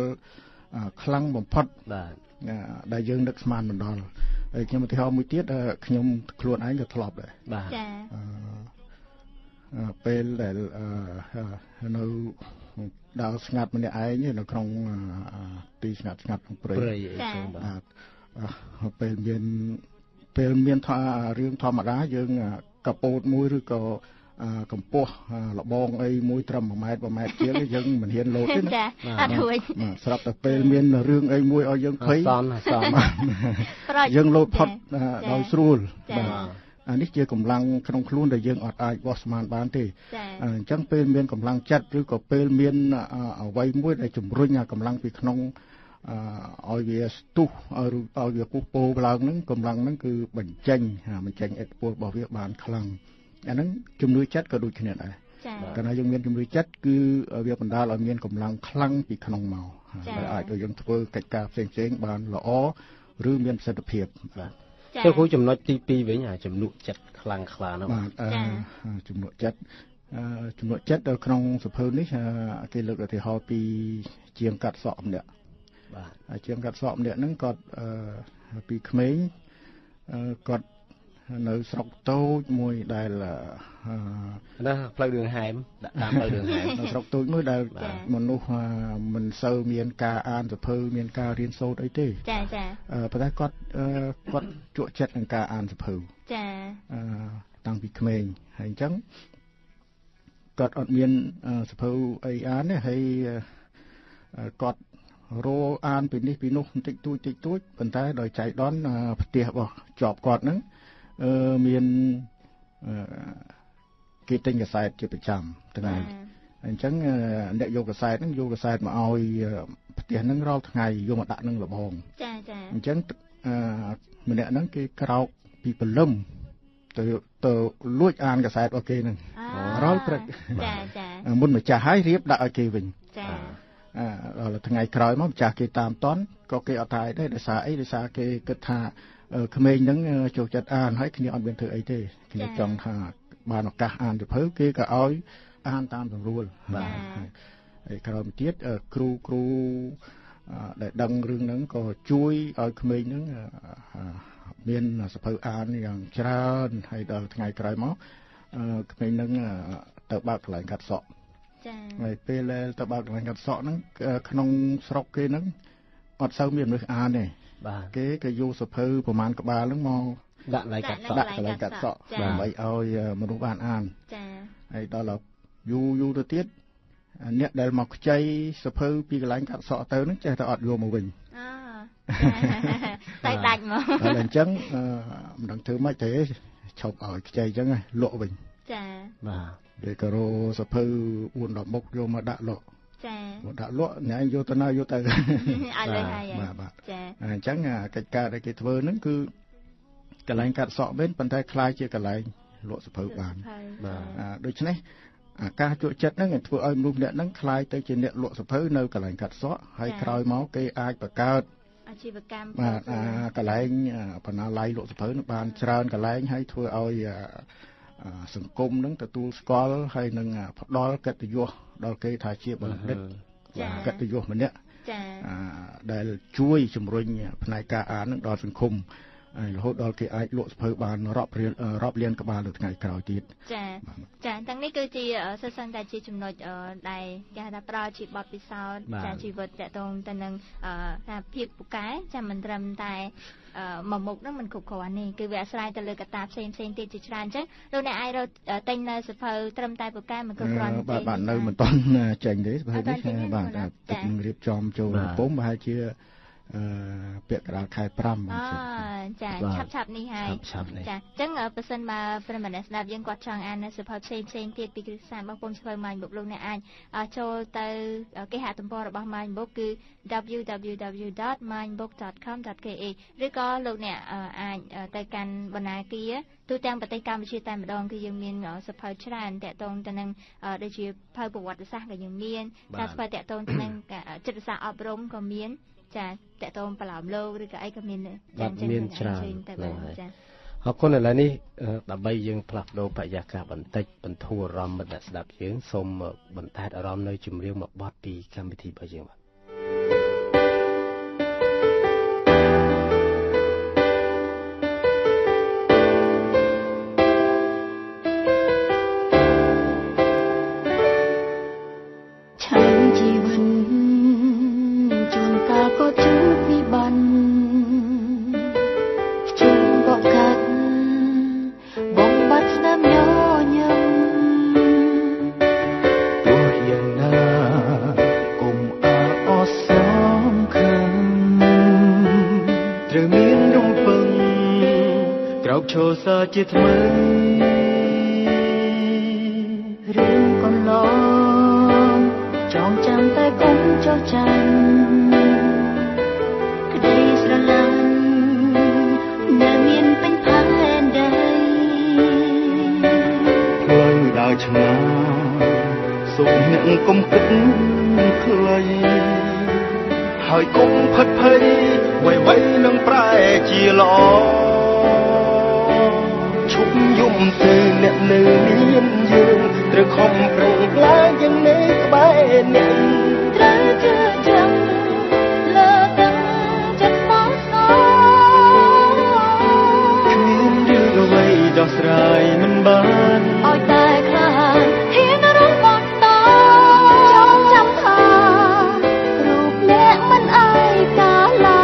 ខ្លាំងបំផុតបាទដែលយើងនឹកស្មានមិនដល់ហើយខ្ញុំឧទាហរណ៍មួយទៀតខ្ញុំខ្លួនឯងក៏ធ្លាប់ដែរបាទចាពេលដែលនៅដើរស្ងាត់ម្នាក់ឯងនៅក្នុងទីស្ងាត់ក្នុងព្រៃបាទពេលមានថារឿងធម្មតាយើងកពោតមួយឬក៏កម្ពស់លបងអីមួយត្រឹម1ម៉ែត្រជាងយើងមិនហ៊ានលោតទេណាអត់រួចស្រាប់តែពេលមានរឿងអីមួយឲ្យយើងភ័យសំយើងលោតផុតដោយស្រួលបាទនេះជាកម្លាំងក្នុងខ្លួនដែលយើងអត់អាចវាស់ស្មានបានទេអញ្ចឹងពេលមានកម្លាំងចិត្តឬក៏ពេលមានអ្វីមួយដែលជំរុញកម្លាំងពីក្នុងឲ្យវាស្ទុះឲ្យវាពុះពោឡើងហ្នឹងកម្លាំងហ្នឹងគឺបញ្ចេញឥទ្ធិពលរបស់វាបានខ្លាំងអាហ្នឹងជំនឿចិត្តក៏ដូចគ្នាដែរកាលណាយើងមានជំនឿចិត្តគឺវាបណ្ដាលឲ្យមានកម្លាំងខ្លាំងពីក្នុងមកដែលអាចឲ្យយើងធ្វើកិច្ចការផ្សេងៗបានល្អឬមានប្រសិទ្ធភាពបាទចុះគូចំណុចទី2វិញជំនឿចិត្តខ្លាំងខ្លានោះបាទជំនឿចិត្តនៅក្នុងសភៅនេះគេលើកឧទាហរណ៍ពីជាងកាត់សក់ម្នាក់បាទជាងកាត់សក់ម្នាក់ហ្នឹងគាត់ពីក្មេងគាត់នៅស្រុកតូចមួយដែលណាផ្លូវđườngហែមដាក់តាមផ្លូវđườngហែមនៅស្រុកតូចមួយដែលមនុស្សមិនសូវមានការអានសភៅមានការរៀនសូត្រអីទេចាប៉ុន្តែគាត់ជក់ចិត្តនឹងការអានសភៅចាតាំងពីក្មេងហើយអញ្ចឹងគាត់អត់មានសភៅអីអានទេហើយ គាត់រោអានពីនេះពីនោះបន្តិចតួចប៉ុន្តែដោយចៃដន្យផ្ទះរបស់ជាប់គាត់ហ្នឹងមានគេទិញកាសែតជាប្រចាំថ្ងៃអញ្ចឹងអ្នកយកកាសែតហ្នឹងយកកាសែតមកឲ្យផ្ទះហ្នឹងរាល់ថ្ងៃយកមកដាក់នឹងលបងចាអញ្ចឹងម្នាក់ហ្នឹងគេក្រោកពីព្រលឹមទៅលួចអានកាសែតរបស់គេហ្នឹងរាល់ព្រឹកចាមុនម្ចាស់ហើយរៀបដាក់ឲ្យគេវិញចាដល់ថ្ងៃក្រោយមកម្ចាស់គេតាមតន់ក៏គេអត់ថាអីដែរដោយសារគេគិតថាក្មេងហ្នឹងចូលចិត្តអានហើយគ្នាអត់មានធ្វើអីទេគ្នាចង់ថាបានឱកាសអានទៅភៅគេក៏ឲ្យអានតាមស្រួលបាទហើយក្រោយមកទៀតគ្រូដែលដឹងរឿងហ្នឹងក៏ជួយឲ្យក្មេងហ្នឹងមានសភៅអានយ៉ាងច្រើនហើយដល់ថ្ងៃក្រោយមកក្មេងហ្នឹងទៅបើកកន្លែងកាត់សក់ចា៎ហើយពេលទៅបើកកន្លែងកាត់សក់ហ្នឹងក្នុងស្រុកគេហ្នឹងអត់សូវមានមនុស្សអានទេបាទគេក៏យកសភៅប្រមាណក្បាលហ្នឹងមកដាក់កន្លែងកាត់សក់ដើម្បីឲ្យមនុស្សបានអានចា៎ហើយដល់យូរទៅទៀតអ្នកដែលមកខ្ចីសភៅពីកន្លែងកាត់សក់ទៅហ្នឹងចេះតែអត់យកមកវិញតែដាច់មកហើយអញ្ចឹងមិនដឹងធ្វើម៉េចទេឈប់ឲ្យខ្ចីអញ្ចឹងលក់វិញចាបាទគេក៏រោសភៅ4-10មុខយកមកដាក់លក់ចាមកដាក់លក់អ្នកឯងយកទៅណាយកទៅឲ្យលើហើយបាទចាអញ្ចឹងកិច្ចការដែលគេធ្វើហ្នឹងគឺកន្លែងកាត់សក់វិញប៉ុន្តែคล้ายជាកន្លែងលក់សភៅបានបាទដូច្នេះការជក់ចិត្តហ្នឹងធ្វើឲ្យមនុស្សអ្នកហ្នឹងคล้ายទៅជាអ្នកលក់សភៅនៅកន្លែងកាត់សក់ហើយក្រោយមកគេអាចបង្កើតអាជីវកម្មបាទកន្លែងបណ្ណាល័យលក់សភៅនឹងបានច្រើនកន្លែងហើយធ្វើឲ្យសង្គមនឹងទទួលស្គាល់ហើយនឹងផ្ដល់កិត្តិយសដល់គេថាជាបណ្ឌិតកិត្តិយសម្នាក់ដែលជួយជំរុញផ្នែកការអាននឹងដល់សង្គមរហូតដល់គេអាចលក់សភៅបានរាប់លានក្បាលនៅថ្ងៃក្រោយទៀតចាទាំងនេះគឺជាសិស្សតែជាចំណុចដែលគេថាប្រើជាបទពិសោធន៍ជីវិតតកតងទៅនឹងថាភាពពូកែចាំមិនត្រឹមតែមកមុខហ្នឹងមិនគ្រប់គ្រាន់ទេគឺវាអាស្រ័យទៅលើកត្តាផ្សេងទៀតជាច្រើនអញ្ចឹងលោកអ្នកអាចរកទិញនៅសភៅត្រឹមតែពូកែមិនគ្រប់គ្រាន់ទេបាទនៅមិនទាន់ចេញទេសភៅនេះបាទទឹកនឹងរៀបចំចូលពុំប្រហែលជាពាក្យកណ្ដាលខែ5ចាឆាប់នេះហើយចាអញ្ចឹងបើសិនមកប្រិមត្តស្ដាប់យើងគាត់ចង់អាននៅសភៅផ្សេងទៀតពីគ្រឹះសាស្ត្ររបស់ពុំសភៅម៉ាញ់បុកលោកអ្នកអាចចូលទៅគេហទំព័ររបស់ម៉ាញ់បុកគឺ www.mindbook.com.ke ឬក៏លោកអ្នកអាចទៅកាន់បណ្ណាគារទូទាំងប្រទេសកម្ពុជាតែម្ដងគឺយើងមានសភៅច្រើនតាក់ទងទៅនឹងដូចជាភៅប្រវត្តិសាស្ត្រក៏យើងមានការស្វែងតាក់ទងទៅនឹងចិត្តសាស្ត្រអប់រំក៏មានចាតកតងបឡោមលោកឬក៏អីក៏មានយ៉ាងមានច្រើនតែបាទចាអរគុណឥឡូវនេះដើម្បីយើងផ្លាស់ប្ដូរបរិយាកាសបន្តិចបន្ធូរអារម្មណ៍មិត្តអ្នកស្ដាប់យើងសូមបន្ថែមអារម្មណ៍នៅចម្រៀងមួយបទពីកម្មវិធីរបស់យើងបាទជាថ្មីរឿងកន្លងចងចាំតែកុំចោះចាញ់ក្តីស្រឡាញ់ដែលមានពេញផែនដីផ្លូវដើរឆ្ងាយសុខអ្នកកុំគិតខ្លីហើយកុំផិតភ័យໄວៗនឹងប្រែជាល្អឈប់យំទៅអ្នកនៅមានយើងត្រូវខំប្រឹងខ្លាចយ៉ាងនេះក្បែរអ្នកត្រូវជឿចាំលើទឹកចិត្តមកស្នងគ្មានរឿងអ្វីដោះស្រាយមិនបានឲ្យតែខ្លាចហ៊ានរងបន្តចងចាំថារូបអ្នកមិនអាយកាលា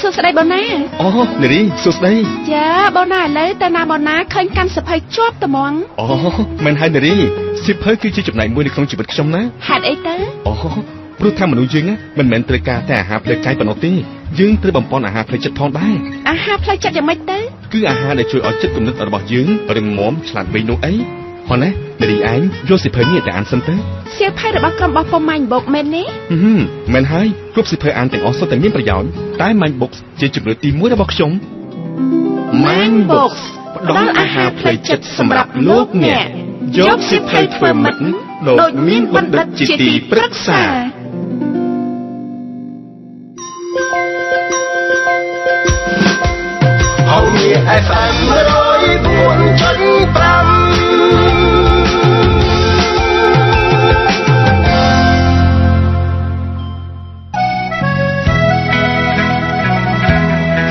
សួស្ដីបងណា អូនារីសួស្ដី ចាបងណាឥឡូវទៅណាបងណាឃើញកាន់សភៅជាប់ត្មង អូមិនហើយនារីសិភៅគឺជាចំណែកមួយនៅក្នុងជីវិតខ្ញុំណា ហេតុអីទៅ អូព្រោះថាមនុស្សយើងមិនមែនត្រូវការតែអាហារផ្លូវកាយប៉ុណ្ណោះទេយើងត្រូវបំពេញអាហារផ្លូវចិត្តផងដែរ អាហារផ្លូវចិត្តយ៉ាងម៉េចទៅ គឺអាហារដែលជួយឲ្យចិត្តគំនិតរបស់យើងរឹងមាំឆ្លាតវៃនោះអីហ៎ណានារីឯងយកសិភៅនេះទៅអានសិនទៅ សៀវភៅរបស់ក្រុមរបស់ពុំម៉ាញ់បុកមែនទេ មែនហើយគ្រប់សិភៅអានទាំងអស់សុទ្ធតែមានប្រយោជន៍តែ Mind Box ជាជំរឿនទី1របស់ខ្ញុំ Mind Box ផ្ដល់អាហារផ្លូវចិត្តសម្រាប់លោកអ្នកយកសិភៅធ្វើមិត្តដូចមានបណ្ឌិតជាទីប្រឹក្សា FM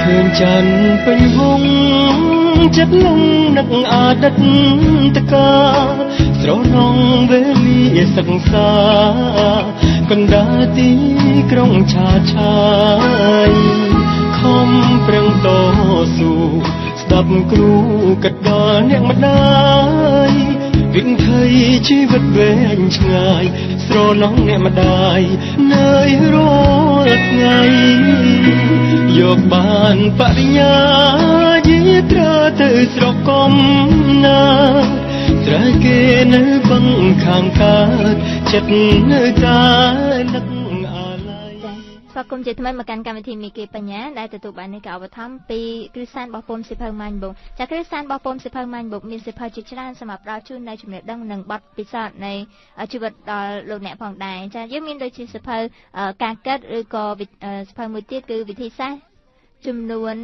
ឃើញច័ន្ទពេញវងចិត្តលងនឹកអតីតកាលស្រណងវេលាសិក្សាកណ្ដាលទីក្រុងឆាឆាយខំប្រឹងតស៊ូស្ដាប់គ្រូកាត់ដល់អ្នកម្ដាយវិនថៃជីវិតវែងឆ្ងាយស្រណងអ្នកម្ដាយនៅរាល់ថ្ងៃយកបានបរិញ្ញាយីត្រាទៅស្រុកកំណើតត្រូវគេនៅបឹងខាងកើតចិត្តនៅតែនឹកអាឡ័យ ស្វាគមន៍ជាថ្មីមកកាន់កម្មវិធីមីគីបញ្ញាដែលទទួលបាននៃការឧបត្ថម្ភពីគ្រឹះស្ថានបោះពុម្ពសិភៅម៉ាញ់បុកចាគ្រឹះស្ថានបោះពុម្ពសិភៅម៉ាញ់បុកមានសិភៅជាច្រើនសម្រាប់ផ្ដល់ជូននៅចំណេះដឹងនិងបទពិសោធន៍នៃជីវិតដល់លោកអ្នកផងដែរចាយើងមានដូចជាសិភៅការគិតឬក៏សិភៅមួយទៀតគឺវិធីសាស្ត្រចំនួន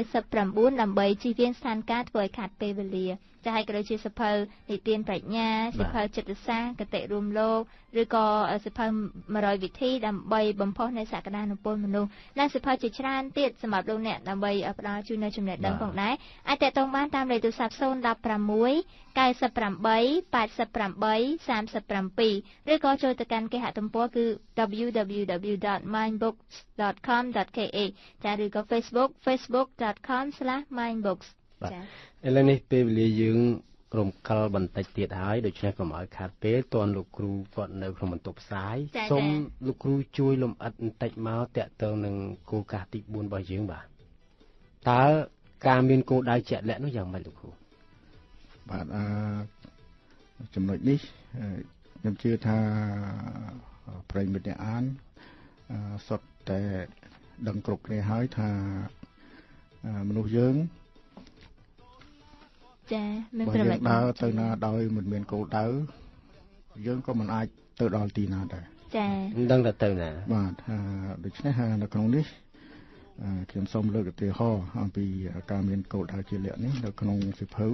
199ដើម្បីជៀសវាងស្ថានភាពធ្វើឲ្យខាតពេលវេលាចាហើយក៏ដូចជាសិភៅនិទានប្រាជ្ញាសិភៅចិត្តសាស្ត្រគតិរួមលោកឬក៏សិភៅ100វិធីដើម្បីបំផុសនៃសក្តានុពលមនុស្សនិងសិភៅជាច្រើនទៀតសម្រាប់លោកអ្នកដើម្បីផ្ដល់ជូននៅចំណេះដឹងផងដែរអាចតាក់ទងបានតាមលេខទូរស័ព្ទ016 98 88 37 ឬក៏ចូលទៅកាន់គេហទំព័រគឺ www.mindbooks.com.kh ចាឬក៏ facebook.com/mindbooks បាទឥឡូវនេះពេលវេលាយើងរំកិលបន្តិចទៀតហើយដូច្នេះកុំឲ្យខាតពេលតនលោកគ្រូគាត់នៅក្នុងបន្ទប់ផ្សាយសូមលោកគ្រូជួយលំអិតបន្តិចមកតាក់ទងនឹងគោលការណ៍ទី4របស់យើងបាទតើការមានគោលដៅជាក់លាក់នោះយ៉ាងម៉េចលោកគ្រូបាទចំណុចនេះខ្ញុំជឿថាប្រិយមិត្តអ្នកអានសុទ្ធតែដឹងគ្រប់គ្នាហើយថាមនុស្សយើងចាមានប្រវត្តិដើរទៅណាដោយមិនមានគោលដៅយើងក៏មិនអាចទៅដល់ទីណាដែរចាមិនដឹងទៅណាបាទដូច្នេះនៅក្នុងនេះខ្ញុំសូមលើកឧទាហរណ៍អំពីការមានគោលដៅជាលក្ខនេះនៅក្នុងសិភៅ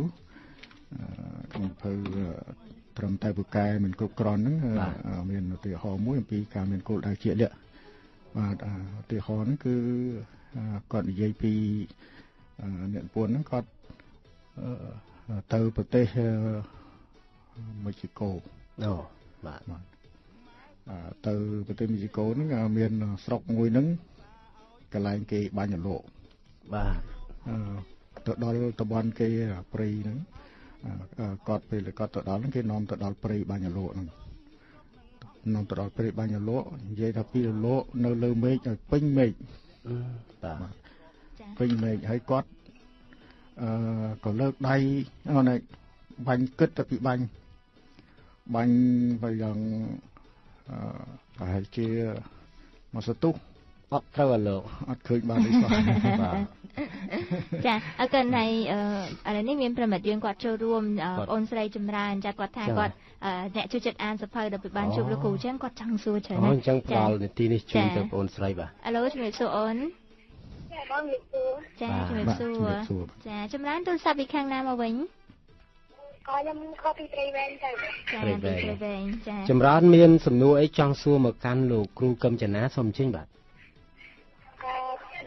ត្រឹមតែពូកែមិនគ្រប់គ្រាន់ហ្នឹងមានឧទាហរណ៍មួយអំពីការមានគោលដៅជាលក្ខបាទឧទាហរណ៍ហ្នឹងគឺគាត់និយាយពីអ្នកពួនហ្នឹងគាត់ទៅប្រទេសមេស៊ីកូបាទទៅប្រទេសមេស៊ីកូហ្នឹងមានស្រុកមួយហ្នឹងកន្លែងគេបាញ់អលក់បាទទៅដល់តំបន់គេព្រៃហ្នឹងគាត់ពេលគាត់ទៅដល់ហ្នឹងគេនាំទៅដល់ព្រៃបាញ់អលក់ហ្នឹងនាំទៅដល់ព្រៃបាញ់អលក់និយាយថាពីអលក់នៅលើមេឃឲ្យពេញមេឃបាទពេញមេឃហើយគាត់ក៏លើកដៃបាញ់គិតទៅពីបាញ់យ៉ាងប្រហែលជាមកសទុះអត់ត្រូវអាលោកអត់ឃើញបានទេសោះបាទចាអរគុណហើយឥឡូវនេះមានប្រិមិត្តយើងគាត់ចូលរួមអូនស្រីចម្រើនចាគាត់ថាគាត់អ្នកជួយចិត្តអានសភៅដល់ពីបានជួបលោកគ្រូអញ្ចឹងគាត់ចង់សួរច្រើនណាស់អញ្ចឹងផ្ដល់នាទីនេះជូនទៅបងអូនស្រីបាទឥឡូវជំរាបសួរអូនបងជំរាបសួរចាជំរាបសួរចាចម្រើនទូរស័ព្ទពីខាងណាមកវិញខ្ញុំខកពីព្រៃវែងទៅចាពីព្រៃវែងចាចម្រើនមានសំណួរអីចង់សួរមកកាន់លោកគ្រូកឹមចនាសូមអញ្ជើញបាទ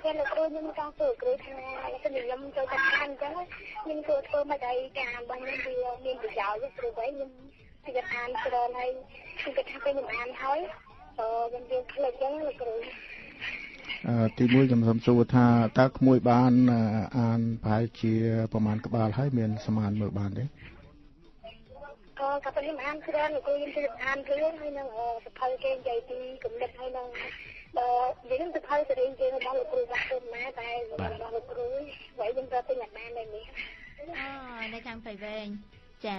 ពេលលោកគ្រូខ្ញុំចង់សួរគ្រូថាខ្ញុំចូលចិត្តអានអញ្ចឹងខ្ញុំធ្វើមកឲ្យការរបស់ខ្ញុំវាមានប្រយោជន៍ព្រោះអីខ្ញុំចូលចិត្តអានច្រើនហើយខ្ញុំគិតថាពេលខ្ញុំអានហើយខ្ញុំវាខ្លាចអញ្ចឹងលោកគ្រូ ទីមួយខ្ញុំសូមសួរថាតើក្មួយបានអានប្រហែលជាប្រមាណក្បាលហើយមានសមានមើលបានទេក៏តែខ្ញុំអានច្រើនលោកគ្រូខ្ញុំទៅអានរឿងហើយនឹងសភៅគេនិយាយពីគំនិតហើយនឹងយើងទៅសភៅសេរីគេរបស់លោកគ្រូបាក់ទៅម៉ែតែរបស់លោកគ្រូហើយខ្ញុំត្រូវទិញអាបានដែរនេះនៅខាងផ្ទៃវែងចា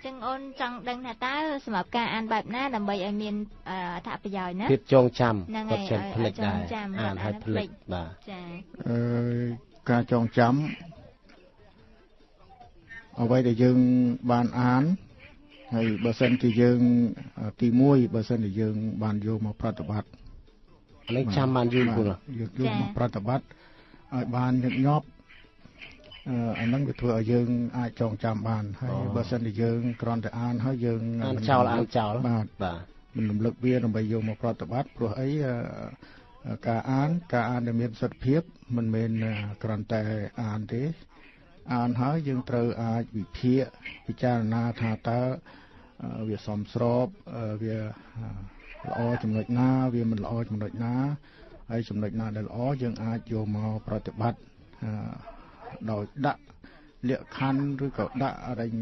ចឹងអូនចង់ដឹងថាតើសម្រាប់ការអានបែបណាដើម្បីឲ្យមានអត្ថប្រយោជន៍ណាភាពចងចាំគាត់ចេះផ្លេចដែរអានឲ្យផ្លេចបាទចាការចងចាំអ្វីដែលយើងបានអានហើយបើសិនជាយើងទី1បើសិនជាយើងបានយកមកប្រតិបត្តិនេះចាំបានយូរគូយកមកប្រតិបត្តិឲ្យបានញឹកញាប់អាហ្នឹងវាធ្វើឲ្យយើងអាចចងចាំបានហើយបើសិនជាយើងគ្រាន់តែអានហើយយើងអានចោលបាទមិនរំលឹកវាដើម្បីយកមកប្រតិបត្តិព្រោះអីការអានដែលមានប្រសិទ្ធភាពមិនមែនគ្រាន់តែអានទេអានហើយយើងត្រូវអាចវិភាគពិចារណាថាតើវាសមស្របវាល្អចំណុចណាវាមិនល្អចំណុចណាហើយចំណុចណាដែលល្អយើងអាចយកមកប្រតិបត្តិដោយដាក់លក្ខខណ្ឌឬក៏ដាក់អរិញ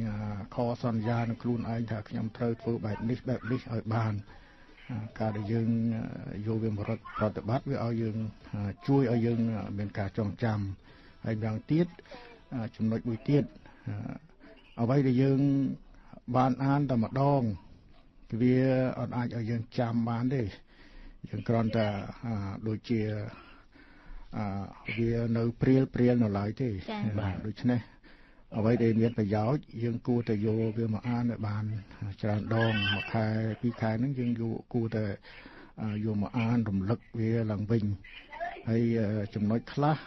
ខសន្យានឹងខ្លួនឯងថាខ្ញុំត្រូវធ្វើបែបនេះឲ្យបានការដែលយើងយកវាមកប្រតិបត្តិវាឲ្យយើងជួយឲ្យយើងមានការចងចាំហើយយ៉ាងទៀតចំណុចមួយទៀតអ្វីដែលយើងបានអានតែម្ដងវាអត់អាចឲ្យយើងចាំបានទេយើងគ្រាន់តែដូចជាវានៅព្រាលនៅឡើយទេដូច្នេះអ្វីដែលមានប្រយោជន៍យើងគួរតែយកវាមកអានឲ្យបានច្រើនដងមួយខែពីរខែហ្នឹងយើងគួរតែយកមកអានរំលឹកវាឡើងវិញហើយចំណុចខ្លះ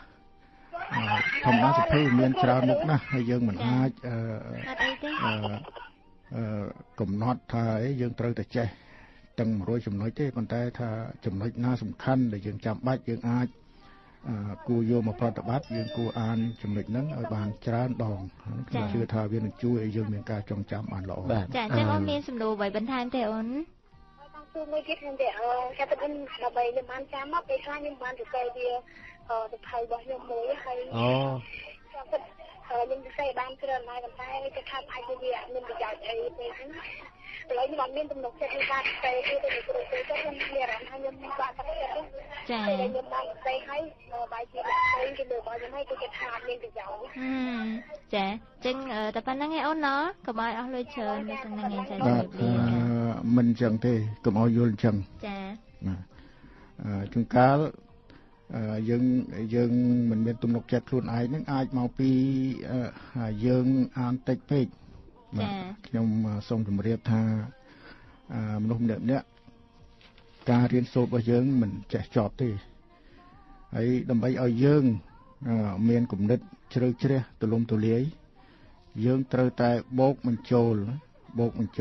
ធម្មតាសភៅមានច្រើនមុខណាស់ហើយយើងមិនអាចកំណត់ថាយើងត្រូវតែចេះទាំង100ចំណុចទេប៉ុន្តែថាចំណុចណាសំខាន់ដែលយើងចាំបាច់យើងអាចគួរយកមកប្រតិបត្តិយើងគួរអានចំណុចហ្នឹងឲ្យបានច្រើនដងខ្ញុំជឿថាវានឹងជួយឲ្យយើងមានការចងចាំបានល្អចាអញ្ចឹងអូនមានសំណួរអ្វីបន្ថែមទេអូនគឺមួយទៀតខ្ញុំតែគេទៅដើម្បីខ្ញុំបានចាំមកពេលខ្លះខ្ញុំបានទៅវាទៅថៃរបស់ខ្ញុំមួយហើយខ្ញុំទៅសេបានច្រើនហើយប៉ុន្តែគេថាអាចវាមានប្រយោជន៍អីទេហ្នឹងឥឡូវខ្ញុំអត់មានទំនុកចិត្តនឹងការទៅគឺទៅគ្រូទៅខ្ញុំមានអារម្មណ៍ថាខ្ញុំបាក់ទឹកចិត្តចាខ្ញុំបានទៅហើយបាយជាទៅគេលើរបស់ខ្ញុំហើយគេថាអត់មានប្រយោជន៍ចាអញ្ចឹងតែប៉ុណ្្នឹងឯងអូនណោះកុំឲ្យអស់លុយច្រើននៅក្នុងហ្នឹងឯងចាមិនអញ្ចឹងទេកុំឲ្យយល់អញ្ចឹងចាជួនកាលយើងមិនមានទំនុកចិត្តខ្លួនឯងហ្នឹងអាចមកពីយើងអានតិចពេកខ្ញុំសូមជម្រាបថាមនុស្សម្នាក់ការរៀនសូត្ររបស់យើងមិនចេះចប់ទេហើយដើម្បីឲ្យយើងមានគំនិតជ្រៅជ្រះទូលំទូលាយយើងត្រូវតែបូកបញ្ចូ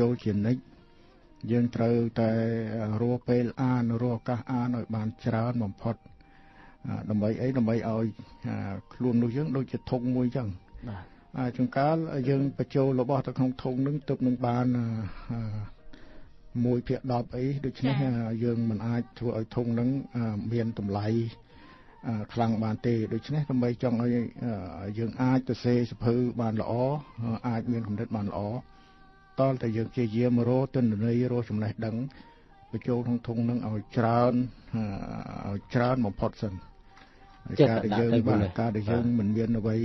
លជានិច្ចយើងត្រូវតែរកពេលអានរកឱកាសអានឲ្យបានច្រើនបំផុតដើម្បីឲ្យខ្លួននោះយើងដូចជាធុងមួយអញ្ចឹងជួនកាលយើងបញ្ចូលរបស់ទៅក្នុងធុងនឹងទើបនឹងបាន1/10អីដូច្នេះយើងមិនអាចធ្វើឲ្យធុងនឹងមានតម្លៃខ្លាំងបានទេដូច្នេះដើម្បីចង់ឲ្យយើងអាចទៅសេសភៅបានល្អអាចមានគំនិតបានល្អតលតែយើងជាយាមរកទិន្នន័យរកចំណេះដឹងបញ្ចូលក្នុងធុងនឹងឲ្យច្រើនបំផុតសិនការដែលយើងមិនមានអ្វី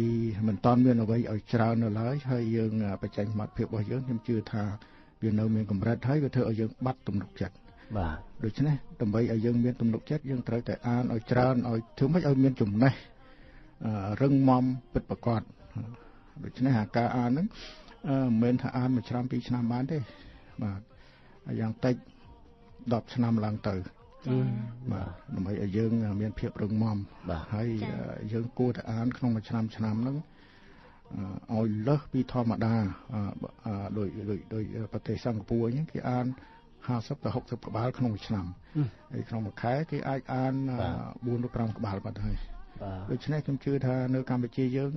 មិនតាន់មានអ្វីឲ្យច្រើននៅឡើយហើយយើងបច្ចេកសមត្ថភាពរបស់យើងខ្ញុំជឿថាវានៅមានកម្រិតហើយវាធ្វើឲ្យយើងបាត់ទំនុកចិត្តបាទដូច្នេះដើម្បីឲ្យយើងមានទំនុកចិត្តយើងត្រូវតែអានឲ្យច្រើនឲ្យធ្វើម៉េចឲ្យមានចំណេះរឹងមាំពិតប្រាកដដូច្នេះការអានហ្នឹងមិនមែនថាអាន1ឆ្នាំ2ឆ្នាំបានទេបាទយ៉ាងតិច10ឆ្នាំឡើងទៅបាទដើម្បីឲ្យយើងមានភាពរឹងមាំហើយយើងគួរតែអានក្នុងមួយឆ្នាំហ្នឹងឲ្យលើសពីធម្មតាដោយប្រទេសសិង្ហបុរីហ្នឹងគេអាន50ទៅ60ក្បាលក្នុងមួយឆ្នាំហើយក្នុងមួយខែគេអាចអាន4ទៅ5ក្បាលបាត់ហើយដូច្នេះខ្ញុំជឿថានៅកម្ពុជាយើង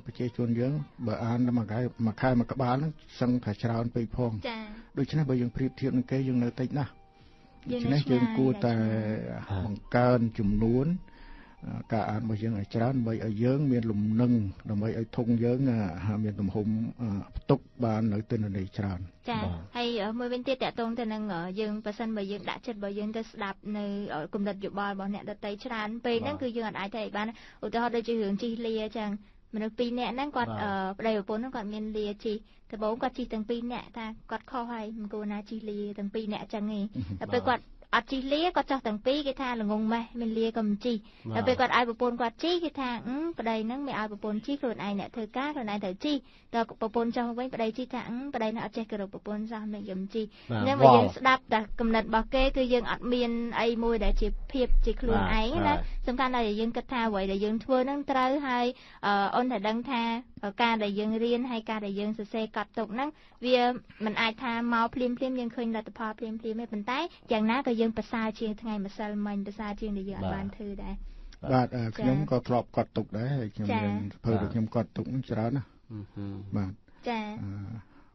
ប្រជាជនយើងបើអានមួយខែមួយក្បាលហ្នឹងសឹងថាច្រើនពេកផងដូច្នេះបើយើងប្រៀបធៀបនឹងគេយើងនៅតិចណាស់ នេះយើងគួរតែបង្កើនចំនួនការអានរបស់យើងឲ្យច្រើនដើម្បីឲ្យយើងមានលំនឹងដើម្បីឲ្យធុងយើងមានទំហំផ្ទុកបាននៅទិន្នន័យច្រើនចាហើយមួយវិញទៀតតកតងទៅនឹងយើងប៉ះសិនបើយើងដាក់ចិត្តបើយើងទៅស្ដាប់នៅគំនិតយោបល់របស់អ្នកដទៃច្រើនពេកហ្នឹងគឺយើងអាចទៅឲ្យបានឧទាហរណ៍ដូចជារឿងជិះលាអញ្ចឹងមនុស្ស2នាក់ហ្នឹងគាត់ប្តីប្រពន្ធហ្នឹងគាត់មានលាជិះដំបូងគាត់ជិះទាំង2នាក់ថាគាត់ខុសហើយមិនគួរណាជិះលាទាំង2នាក់អញ្ចឹងទេតែពេលគាត់អត់ជិះលាគាត់ចោះទាំងពីរគេថាល្ងងម៉េះមានលាក៏មិនជិះតែពេលគាត់ឲ្យប្រពន្ធគាត់ជិះគេថាប្តីហ្នឹងមិនឲ្យប្រពន្ធជិះខ្លួនឯងអ្នកធ្វើការខ្លួនឯងត្រូវជិះដល់ប្រពន្ធចោះវិញប្តីជិះថាប្តីហ្នឹងអត់ចេះគោរពប្រពន្ធសោះមិនយំជិះហ្នឹងបើយើងស្ដាប់តែគំនិតរបស់គេគឺយើងអត់មានអីមួយដែលជាភាពជាខ្លួនឯងណាសំខាន់តែយើងគិតថាអ្វីដែលយើងធ្វើហ្នឹងត្រូវហើយអូនតែដឹងថាការដែលយើងរៀនហើយការដែលយើងសរសេរកត់ទុកហ្នឹងវាមិនអាចថាមកភ្លាមយើងឃើញលទ្ធផលភ្លាមទេប៉ុន្តែយ៉ាងណាក៏យើងប្រសើរជាងថ្ងៃម្សិលមិញប្រសើរជាងដែលយើងអត់បានធ្វើដែរបាទខ្ញុំក៏ធ្លាប់កត់ទុកដែរហើយខ្ញុំមានធ្វើឲ្យខ្ញុំកត់ទុកច្រើនណាបាទចា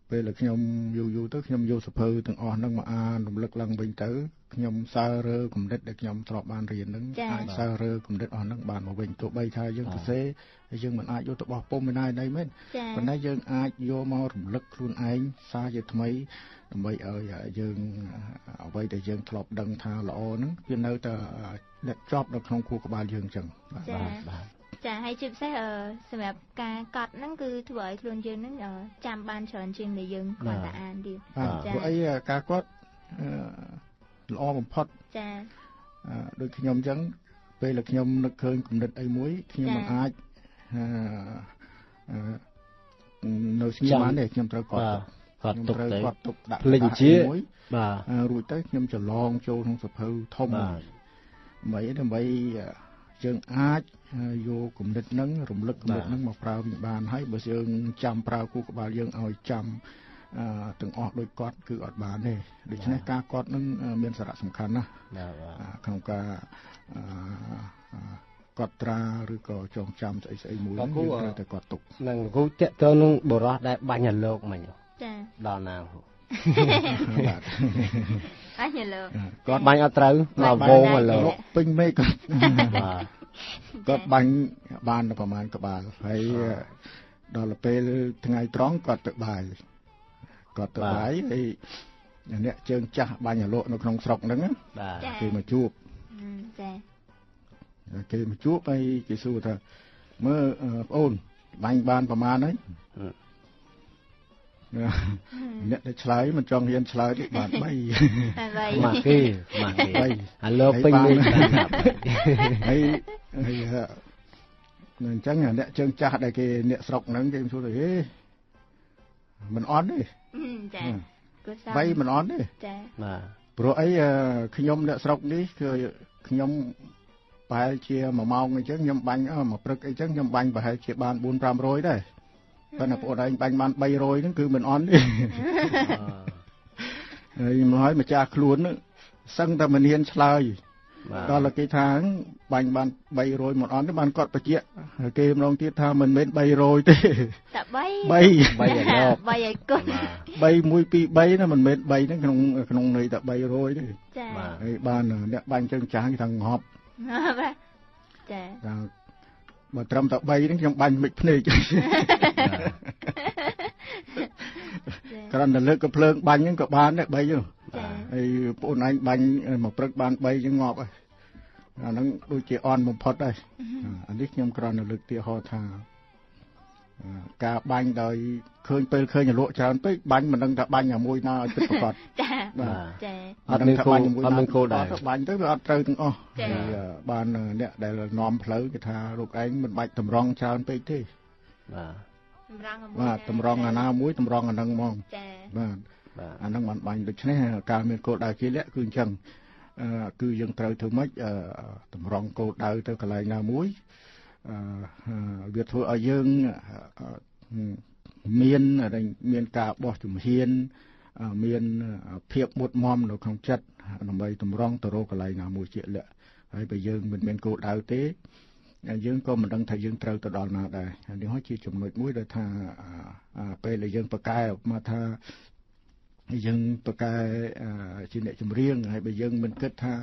ពេលដែលខ្ញុំយូរទៅខ្ញុំយកសភៅទាំងអស់ហ្នឹងមកអានរំលឹកឡើងវិញទៅខ្ញុំសើរើគំនិតដែលខ្ញុំធ្លាប់បានរៀនហ្នឹងអាចសើរើគំនិតអស់ហ្នឹងបានមកវិញទោះបីថាយើងសរសេរហើយយើងមិនអាចយកទៅបោះពុម្ពឯណាមែនប៉ុន្តែយើងអាចយកមករំលឹកខ្លួនឯងសារជាថ្មីដើម្បីឲ្យយើងអ្វីដែលយើងធ្លាប់ដឹងថាល្អហ្នឹងវានៅតែអ្នកជាប់នៅក្នុងខួរក្បាលយើងអញ្ចឹងបាទចាហើយជាពិសេសសម្រាប់ការកត់ហ្នឹងគឺធ្វើឲ្យខ្លួនយើងហ្នឹងចាំបានច្រើនជាងដែលយើងគ្រាន់តែអានទៀតចាព្រោះអីការកត់ល្អបំផុតចាដូចខ្ញុំអញ្ចឹងពេលដែលខ្ញុំនឹកឃើញគំនិតអីមួយខ្ញុំមិនអាចនៅស្ងៀមបានទេខ្ញុំត្រូវកត់ទុកគាត់ទុកដាក់ភ្លេចជាបាទរួចទៅខ្ញុំច្រឡងចូលក្នុងសភៅធំដើម្បីយើងអាចយកគំនិតហ្នឹងរំលឹកគំនិតហ្នឹងមកប្រើវិញបានហើយបើយើងចាំប្រើគូក្បាលយើងឲ្យចាំទាំងអស់ដូចគាត់គឺអត់បានទេដូច្នេះការកត់ហ្នឹងមានសារៈសំខាន់ណាស់ក្នុងការកត់ត្រាឬក៏ចងចាំស្អីមួយគឺត្រូវតែកត់ទុកនឹងគ្រូតេតើនឹងបរោះដែលបាញ់អាលោកមិញចាដល់ណាបាទអញលោកគាត់បាញ់អត់ត្រូវមកវងអាលោកពេញមេឃបាទគាត់បាញ់បានប្រហែលក្បាលហើយដល់ពេលថ្ងៃត្រង់គាត់ទៅបាយហើយអ្នកជើងចាស់បាញ់អាលោកនៅក្នុងស្រុកហ្នឹងគេមកជួបចាគេមកជួបហើយគេសួរថាមើលប្អូនបាញ់បានប្រហែលហើយអ្នកដែលឆ្លើយមិនចង់ហ៊ានឆ្លើយទេបាន3មកគេអាលោកពេញនេះហើយអញ្ចឹងអ្នកជើងចាស់ដែលគេអ្នកស្រុកហ្នឹងគេសួរថាហេមិនអន់ទេចាគាត់សា3មិនអន់ទេចាបាទព្រោះអីខ្ញុំអ្នកស្រុកនេះគឺខ្ញុំប្រហែលជា1ម៉ោងអញ្ចឹងខ្ញុំបាញ់មួយព្រឹកអីចឹងខ្ញុំបាញ់ប្រហែលជាបាន 4-500 ដែរប៉ុន្តែបងប្អូនឯងបាញ់បាន300ហ្នឹងគឺមិនអន់ទេហើយមកឲ្យម្ចាស់ខ្លួនហ្នឹងសឹងតែមិនហ៊ានឆ្លើយដល់គេថាបាញ់បាន300មិនអន់ទេបានគាត់បញ្ជាក់គេម្ដងទៀតថាមិនមែន300ទេតែ3ឲ្យលោក3ឲ្យគុណ3 1 2 3ណាមិនមែន3ហ្នឹងក្នុងន័យតែ300ទេចាហើយបានអ្នកបាញ់ជើងចាស់គេថាងាប់បាទចាបើត្រឹមតែ3ហ្នឹងខ្ញុំបាញ់មិនភ្នែកគ្រាន់តែលើកកំភ្លើងបាញ់ហ្នឹងក៏បានដែរ3ហ្នឹងហើយបងអូនឯងបាញ់មកព្រឹកបាន3ចឹងងាប់ហើយអាហ្នឹងដូចជាអន់បំផុតហើយអានេះខ្ញុំគ្រាន់តែលើកទីហោថាការបាញ់ដោយឃើញពេលឃើញអាលក់ច្រើនពេកបាញ់មិនដឹងថាបាញ់អាមួយណាឲ្យពិតប្រាកដចាចាអត់មានគោលអត់មានគោលដែរបាញ់ទៅវាអត់ត្រូវទាំងអស់បានអ្នកដែលនាំផ្លូវគេថាលោកឯងមិនបាច់តម្រង់ច្រើនពេកទេបាទតម្រង់អាណាមួយតម្រង់អានឹងហ្មងចាបាទអានឹងបានបាញ់ដូច្នេះការមានគោលដៅជាលក្ខគឺអញ្ចឹងគឺយើងត្រូវធ្វើម៉េចតម្រង់គោលដៅទៅកន្លែងណាមួយវាធ្វើឲ្យយើងមានការបោះជំហានមានភាពមុតមមនៅក្នុងចិត្តដើម្បីតម្រង់ទៅរកកន្លែងណាមួយជាលក្ខហើយបើយើងមិនមានគោលដៅទេយើងក៏មិនដឹងថាយើងត្រូវទៅដល់ណាដែរនេះហើយជាចំណុចមួយដែលថាពេលដែលយើងប្រកែមកថា យើងប្រកែជាអ្នកចម្រៀងហើយបើយើងមិនគិតថា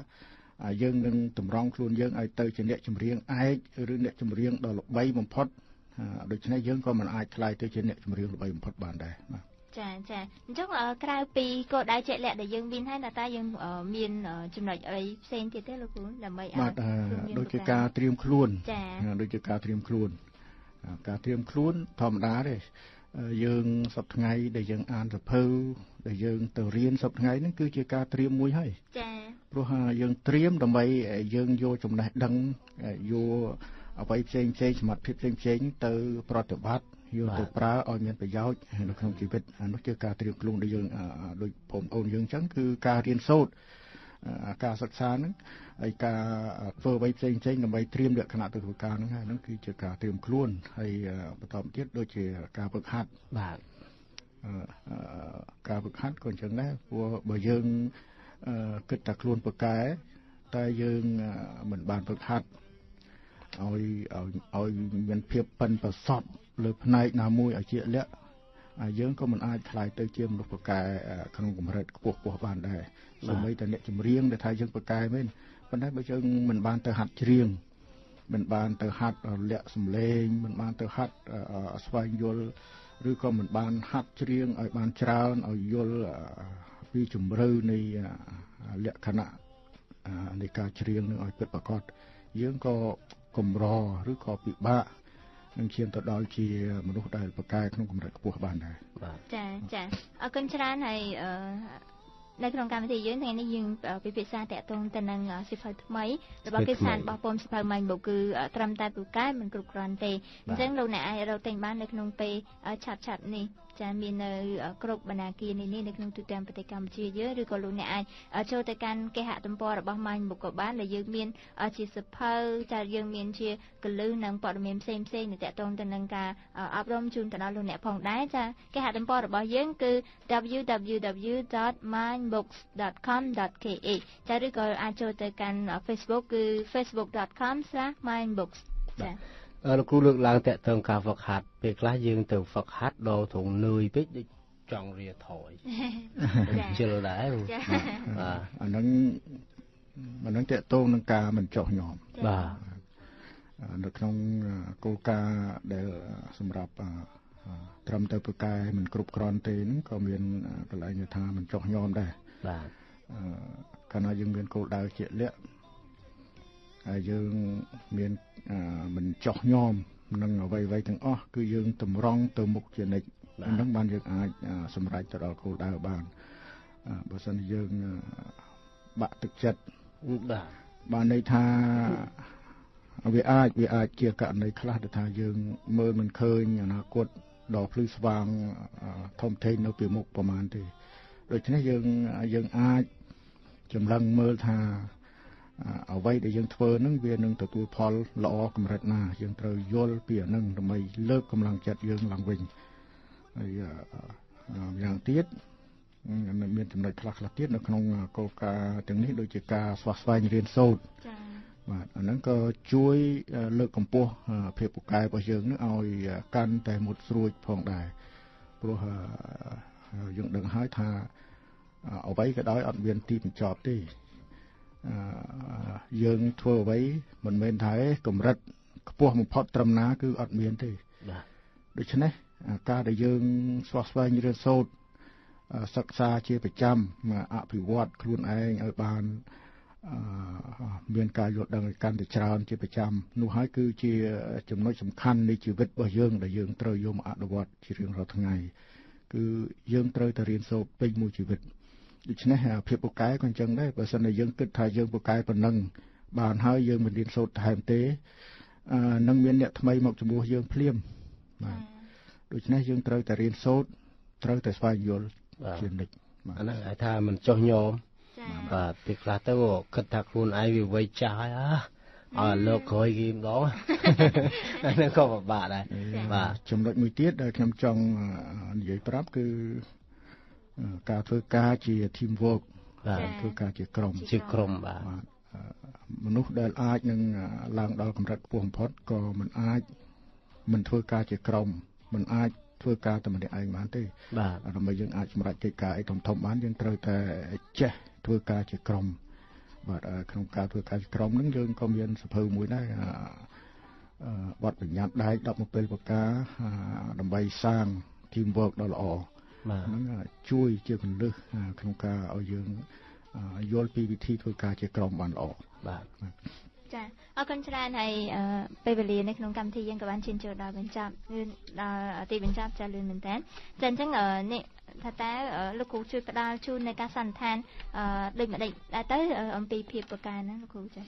យើងនឹងតម្រង់ខ្លួនយើងឲ្យទៅជាអ្នកចម្រៀងឯកឬអ្នកចម្រៀងដ៏ល្បីបំផុតដូច្នេះយើងក៏មិនអាចក្លាយទៅជាអ្នកចម្រៀងល្បីបំផុតបានដែរបាទចាអញ្ចឹងក្រៅពីគោលដៅជាក់លាក់ដែលយើងមានហើយតើយើងមានចំណុចអីផ្សេងទៀតទេលោកគ្រូដើម្បីឲ្យបាទដូចជាការត្រៀមខ្លួនដូចជាការត្រៀមខ្លួនធម្មតាទេយើងសប្តាហ៍ថ្ងៃដែលយើងអានសភៅដែលយើងទៅរៀនសប្តាហ៍ថ្ងៃហ្នឹងគឺជាការត្រៀមមួយហើយចាព្រោះយើងត្រៀមដើម្បីយើងយកចំណេះដឹងយកអ្វីផ្សេងសមត្ថភាពផ្សេងទៅប្រតិបត្តិយកទៅប្រើឲ្យមានប្រយោជន៍នៅក្នុងជីវិតនោះជាការត្រៀមខ្លួនដែលយើងដូចបងប្អូនយើងអញ្ចឹងគឺការរៀនសូត្រការសិក្សាហ្នឹងហើយការធ្វើអ្វីផ្សេងដើម្បីត្រៀមលក្ខណៈទៅធ្វើការហ្នឹងគឺជាការត្រៀមខ្លួនហើយបន្តទៀតដូចជាការฝึกហាត់បាទការฝึกហាត់ក៏អញ្ចឹងដែរព្រោះបើយើងគិតតែខ្លួនប្រកែតែយើងមិនបានฝึกហាត់ឲ្យមានភាពប៉ិនប្រសប់លើផ្នែកណាមួយឲ្យជាក់លាក់យើងក៏មិនអាចខ្លាយទៅជាមនុស្សប្រកែក្នុងកម្រិតខ្ពស់បានដែរសូម្បីតែអ្នកចម្រៀងដែលថាយើងប្រកែមែនប៉ុន្តែបើយើងមិនបានទៅហាត់ច្រៀងមិនបានទៅហាត់លាក់សំឡេងមិនបានទៅហាត់ស្វែងយល់ឬក៏មិនបានហាត់ច្រៀងឲ្យបានច្រើនឲ្យយល់ពីជំរឿនៃលក្ខណៈនៃការច្រៀងនឹងឲ្យពិតប្រាកដយើងក៏កម្រឬក៏ពិបាកនឹងឈានទៅដល់ជាមនុស្សដែលប្រកែក្នុងកម្រិតខ្ពស់បានដែរចាអរគុណច្រើនហើយនៅក្នុងកម្មវិធីយើងថ្ងៃនេះយើងពិភាក្សាតាក់ទងទៅនឹងសិភៅថ្មីរបស់កិច្ចសាររបស់ពុំសិភៅម៉ាញ់បុកគឺត្រឹមតែពូកែមិនគ្រប់គ្រាន់ទេអញ្ចឹងលោកអ្នកអាចរកទិញបាននៅក្នុងពេលឆាប់នេះចាមាននៅគ្រប់បណ្ណាគារនេះនៅក្នុងទូទាំងប្រទេសកម្ពុជាយើងឬក៏លោកអ្នកអាចចូលទៅកាន់គេហទំព័ររបស់ម៉ាញ់បុកក៏បានដែលយើងមានជាសិភៅចាយើងមានជាកលឹះនិងព័ត៌មានផ្សេងនៅតាក់ទងទៅនឹងការអប់រំជូនទៅដល់លោកអ្នកផងដែរចាគេហទំព័ររបស់យើងគឺ www.mindbooks.com.ke ចាឬក៏អាចចូលទៅកាន់ Facebook គឺ facebook.com/mindbooks ចាលោកគ្រូលើកឡើងតាក់ទងការហ្វឹកហាត់ពេលខ្លះយើងទៅហ្វឹកហាត់ដល់ត្រង់នឿយពេកដូចចង់រាថយជិលដែរអាហ្នឹងតាក់ទងនឹងការមិនចុះញោមបាទនៅក្នុងគោលការណ៍ដែលសម្រាប់ត្រឹមទៅប្រកែមិនគ្រប់គ្រាន់ទេហ្នឹងក៏មានកន្លែងថាមិនចុះញោមដែរបាទកាលណាយើងមានគោលដៅជាក់លាក់ហើយយើងមានមិនចោះញោមនឹងអ្វីៗទាំងអស់គឺយើងតម្រង់ទៅមុខជានិច្ចហ្នឹងបានយើងអាចសម្រេចទៅដល់គោលដៅបានបើសិនយើងបាក់ទឹកចិត្តបានន័យថាវាអាចជាករណីខ្លះដែលថាយើងមើលមិនឃើញអនាគតដ៏ភ្លឺស្វាងធំធេងនៅពីមុខប្រហែលទេដូច្នេះយើងអាចចម្លងមើលថាអ្វីដែលយើងធ្វើហ្នឹងវានឹងទទួលផលល្អកម្រិតណាយើងត្រូវយល់ពីអាហ្នឹងដើម្បីលើកកម្លាំងចិត្តយើងឡើងវិញហើយយ៉ាងទៀតមានចំណុចខ្លះទៀតនៅក្នុងគោលការណ៍ទាំងនេះដូចជាការស្វះស្វែងរៀនសូត្រចា៎បាទអាហ្នឹងក៏ជួយលើកកម្ពស់ភាពពូកែរបស់យើងនឹងឲ្យកាន់តែមុតស្រួចផងដែរព្រោះយើងដឹងហើយថាអ្វីក៏ដោយអត់មានទីបញ្ចប់ទេយើងធ្វើអ្វីមិនមែនថាកម្រិតខ្ពស់បំផុតត្រឹមណាគឺអត់មានទេបាទដូច្នេះការដែលយើងស្វះស្វែងរៀនសូត្រសិក្សាជាប្រចាំអភិវឌ្ឍខ្លួនឯងឲ្យបានមានការយល់ដឹងកាន់តែច្រើនជាប្រចាំនោះហើយគឺជាចំណុចសំខាន់នៃជីវិតរបស់យើងដែលយើងត្រូវយកមកអនុវត្តជារៀងរាល់ថ្ងៃគឺយើងត្រូវតែរៀនសូត្រពេញមួយជីវិតដូច្នេះភាពពូកែក៏អញ្ចឹងដែរបើសិនតែយើងគិតថាយើងពូកែប៉ុណ្ណឹងបានហើយយើងមិនរៀនសូត្រថែមទេនឹងមានអ្នកថ្មីមកជំនួសយើងភ្លាមបាទដូច្នេះយើងត្រូវតែរៀនសូត្រត្រូវតែស្វែងយល់ជានិច្ចអាហ្នឹងហៅថាមិនចុះញោមបាទពេលខ្លះទៅគិតថាខ្លួនឯងវាវ័យចាស់ហើយឲ្យលោកក្រោយគេម្ដងអាហ្នឹងក៏ពិបាកដែរបាទចំណុចមួយទៀតដែលខ្ញុំចង់និយាយប្រាប់គឺការធ្វើការជា team work ធ្វើការជាក្រុមបាទមនុស្សដែលអាចនឹងឡើងដល់កម្រិតខ្ពស់បំផុតក៏មិនអាចមិនធ្វើការជាក្រុមមិនអាច ធ្វើការតែម្នាក់ឯងបានទេដើម្បីយើងអាចសម្រេចកិច្ចការអីធំៗបានយើងត្រូវតែចេះធ្វើការជាក្រុមបាទក្នុងការធ្វើការជាក្រុមហ្នឹងយើងក៏មានសភៅមួយដែរបទបញ្ញត្តិដែក17ប្រការដើម្បីសាង team work ដ៏ល្អហ្នឹងជួយជាគន្លឹះក្នុងការឲ្យយើងយល់ពីវិធីធ្វើការជាក្រុមបានល្អបាទចាអរគុណច្រើនហើយពេលវេលានៅក្នុងកម្មវិធីយើងក៏បានឈានចូលដល់បញ្ចប់ដល់ទីបញ្ចប់ចាលឿនមែនតើចាអញ្ចឹងនេះថាតើលោកគ្រូជួយផ្ដល់ជូននៅការសន្និដ្ឋានដូចម្ដេចដែរទៅអំពីភាពប្រការហ្នឹងលោកគ្រូចា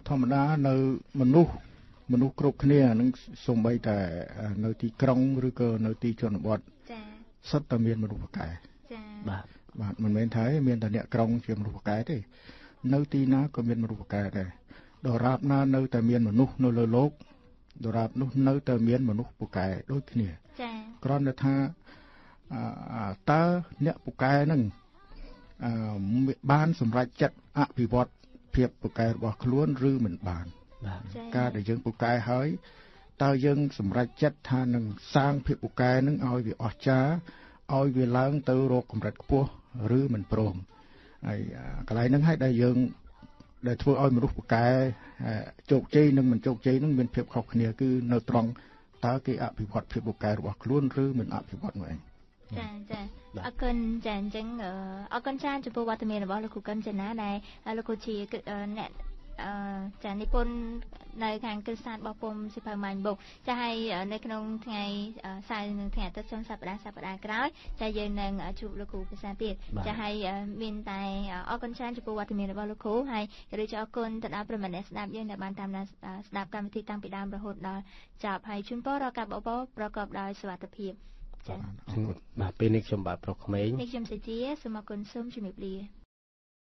ធម្មតានៅមនុស្សគ្រប់គ្នានឹងសូម្បីតែនៅទីក្រុងឬក៏នៅទីជនបទចាសុទ្ធតែមានមនុស្សប្រកែចាបាទមិនមែនថាមានតែអ្នកក្រុងជាមនុស្សប្រកែទេនៅទីណាក៏មានមនុស្សប្រកែដែរដរាបណានៅតែមានមនុស្សនៅលើโลกដរាបនោះនៅតែមានមនុស្សប្រកែដូចគ្នាចាគ្រាន់តែថាតើអ្នកប្រកែហ្នឹងបានសម្រេចចិត្តអភិវឌ្ឍភាពប្រកែរបស់ខ្លួនឬមិនបានការដែលយើងពូកែហើយតើយើងសម្រេចចិត្តថានឹងសាងភាពពូកែនឹងឲ្យវាអស្ចារ្យឲ្យវាឡើងទៅរកកម្រិតខ្ពស់ឬមិនព្រមហើយកន្លែងហ្នឹងហើយដែលយើងដែលធ្វើឲ្យមនុស្សពូកែជោគជ័យនិងមិនជោគជ័យនឹងមានភាពខុសគ្នាគឺនៅត្រង់តើគេអភិវឌ្ឍភាពពូកែរបស់ខ្លួនឬមិនអភិវឌ្ឍនោះឯងចាអរគុណចាអញ្ចឹងអរគុណច្រើនចំពោះវត្តមានរបស់លោកគ្រូកឹមចនាដែលលោកគ្រូជាអ្នកចានិពន្ធនៅខាងគ្រឹះសាស្ត្ររបស់ពុំសិភៅម៉ាញ់បុកចាហើយនៅក្នុងថ្ងៃសៅរ៍និងថ្ងៃអាទិត្យចុងសប្តាហ៍ក្រោយចាយើងនឹងជួបលោកគ្រូភាសាទៀតចាហើយមានតែអរគុណច្រើនចំពោះវត្តមានរបស់លោកគ្រូហើយឬអរគុណទៅដល់ប្រិយមិត្តអ្នកស្ដាប់យើងដែលបានតាមដានស្ដាប់កម្មវិធីតាំងពីដើមរហូតដល់ចប់ហើយជូនពរដល់ការបបោប្រកបដោយសុវត្ថិភាពចាបាទពេលនេះខ្ញុំបាទប្រុសក្មេងនេះខ្ញុំសេជាសូមអរគុណសូមជម្រាបលា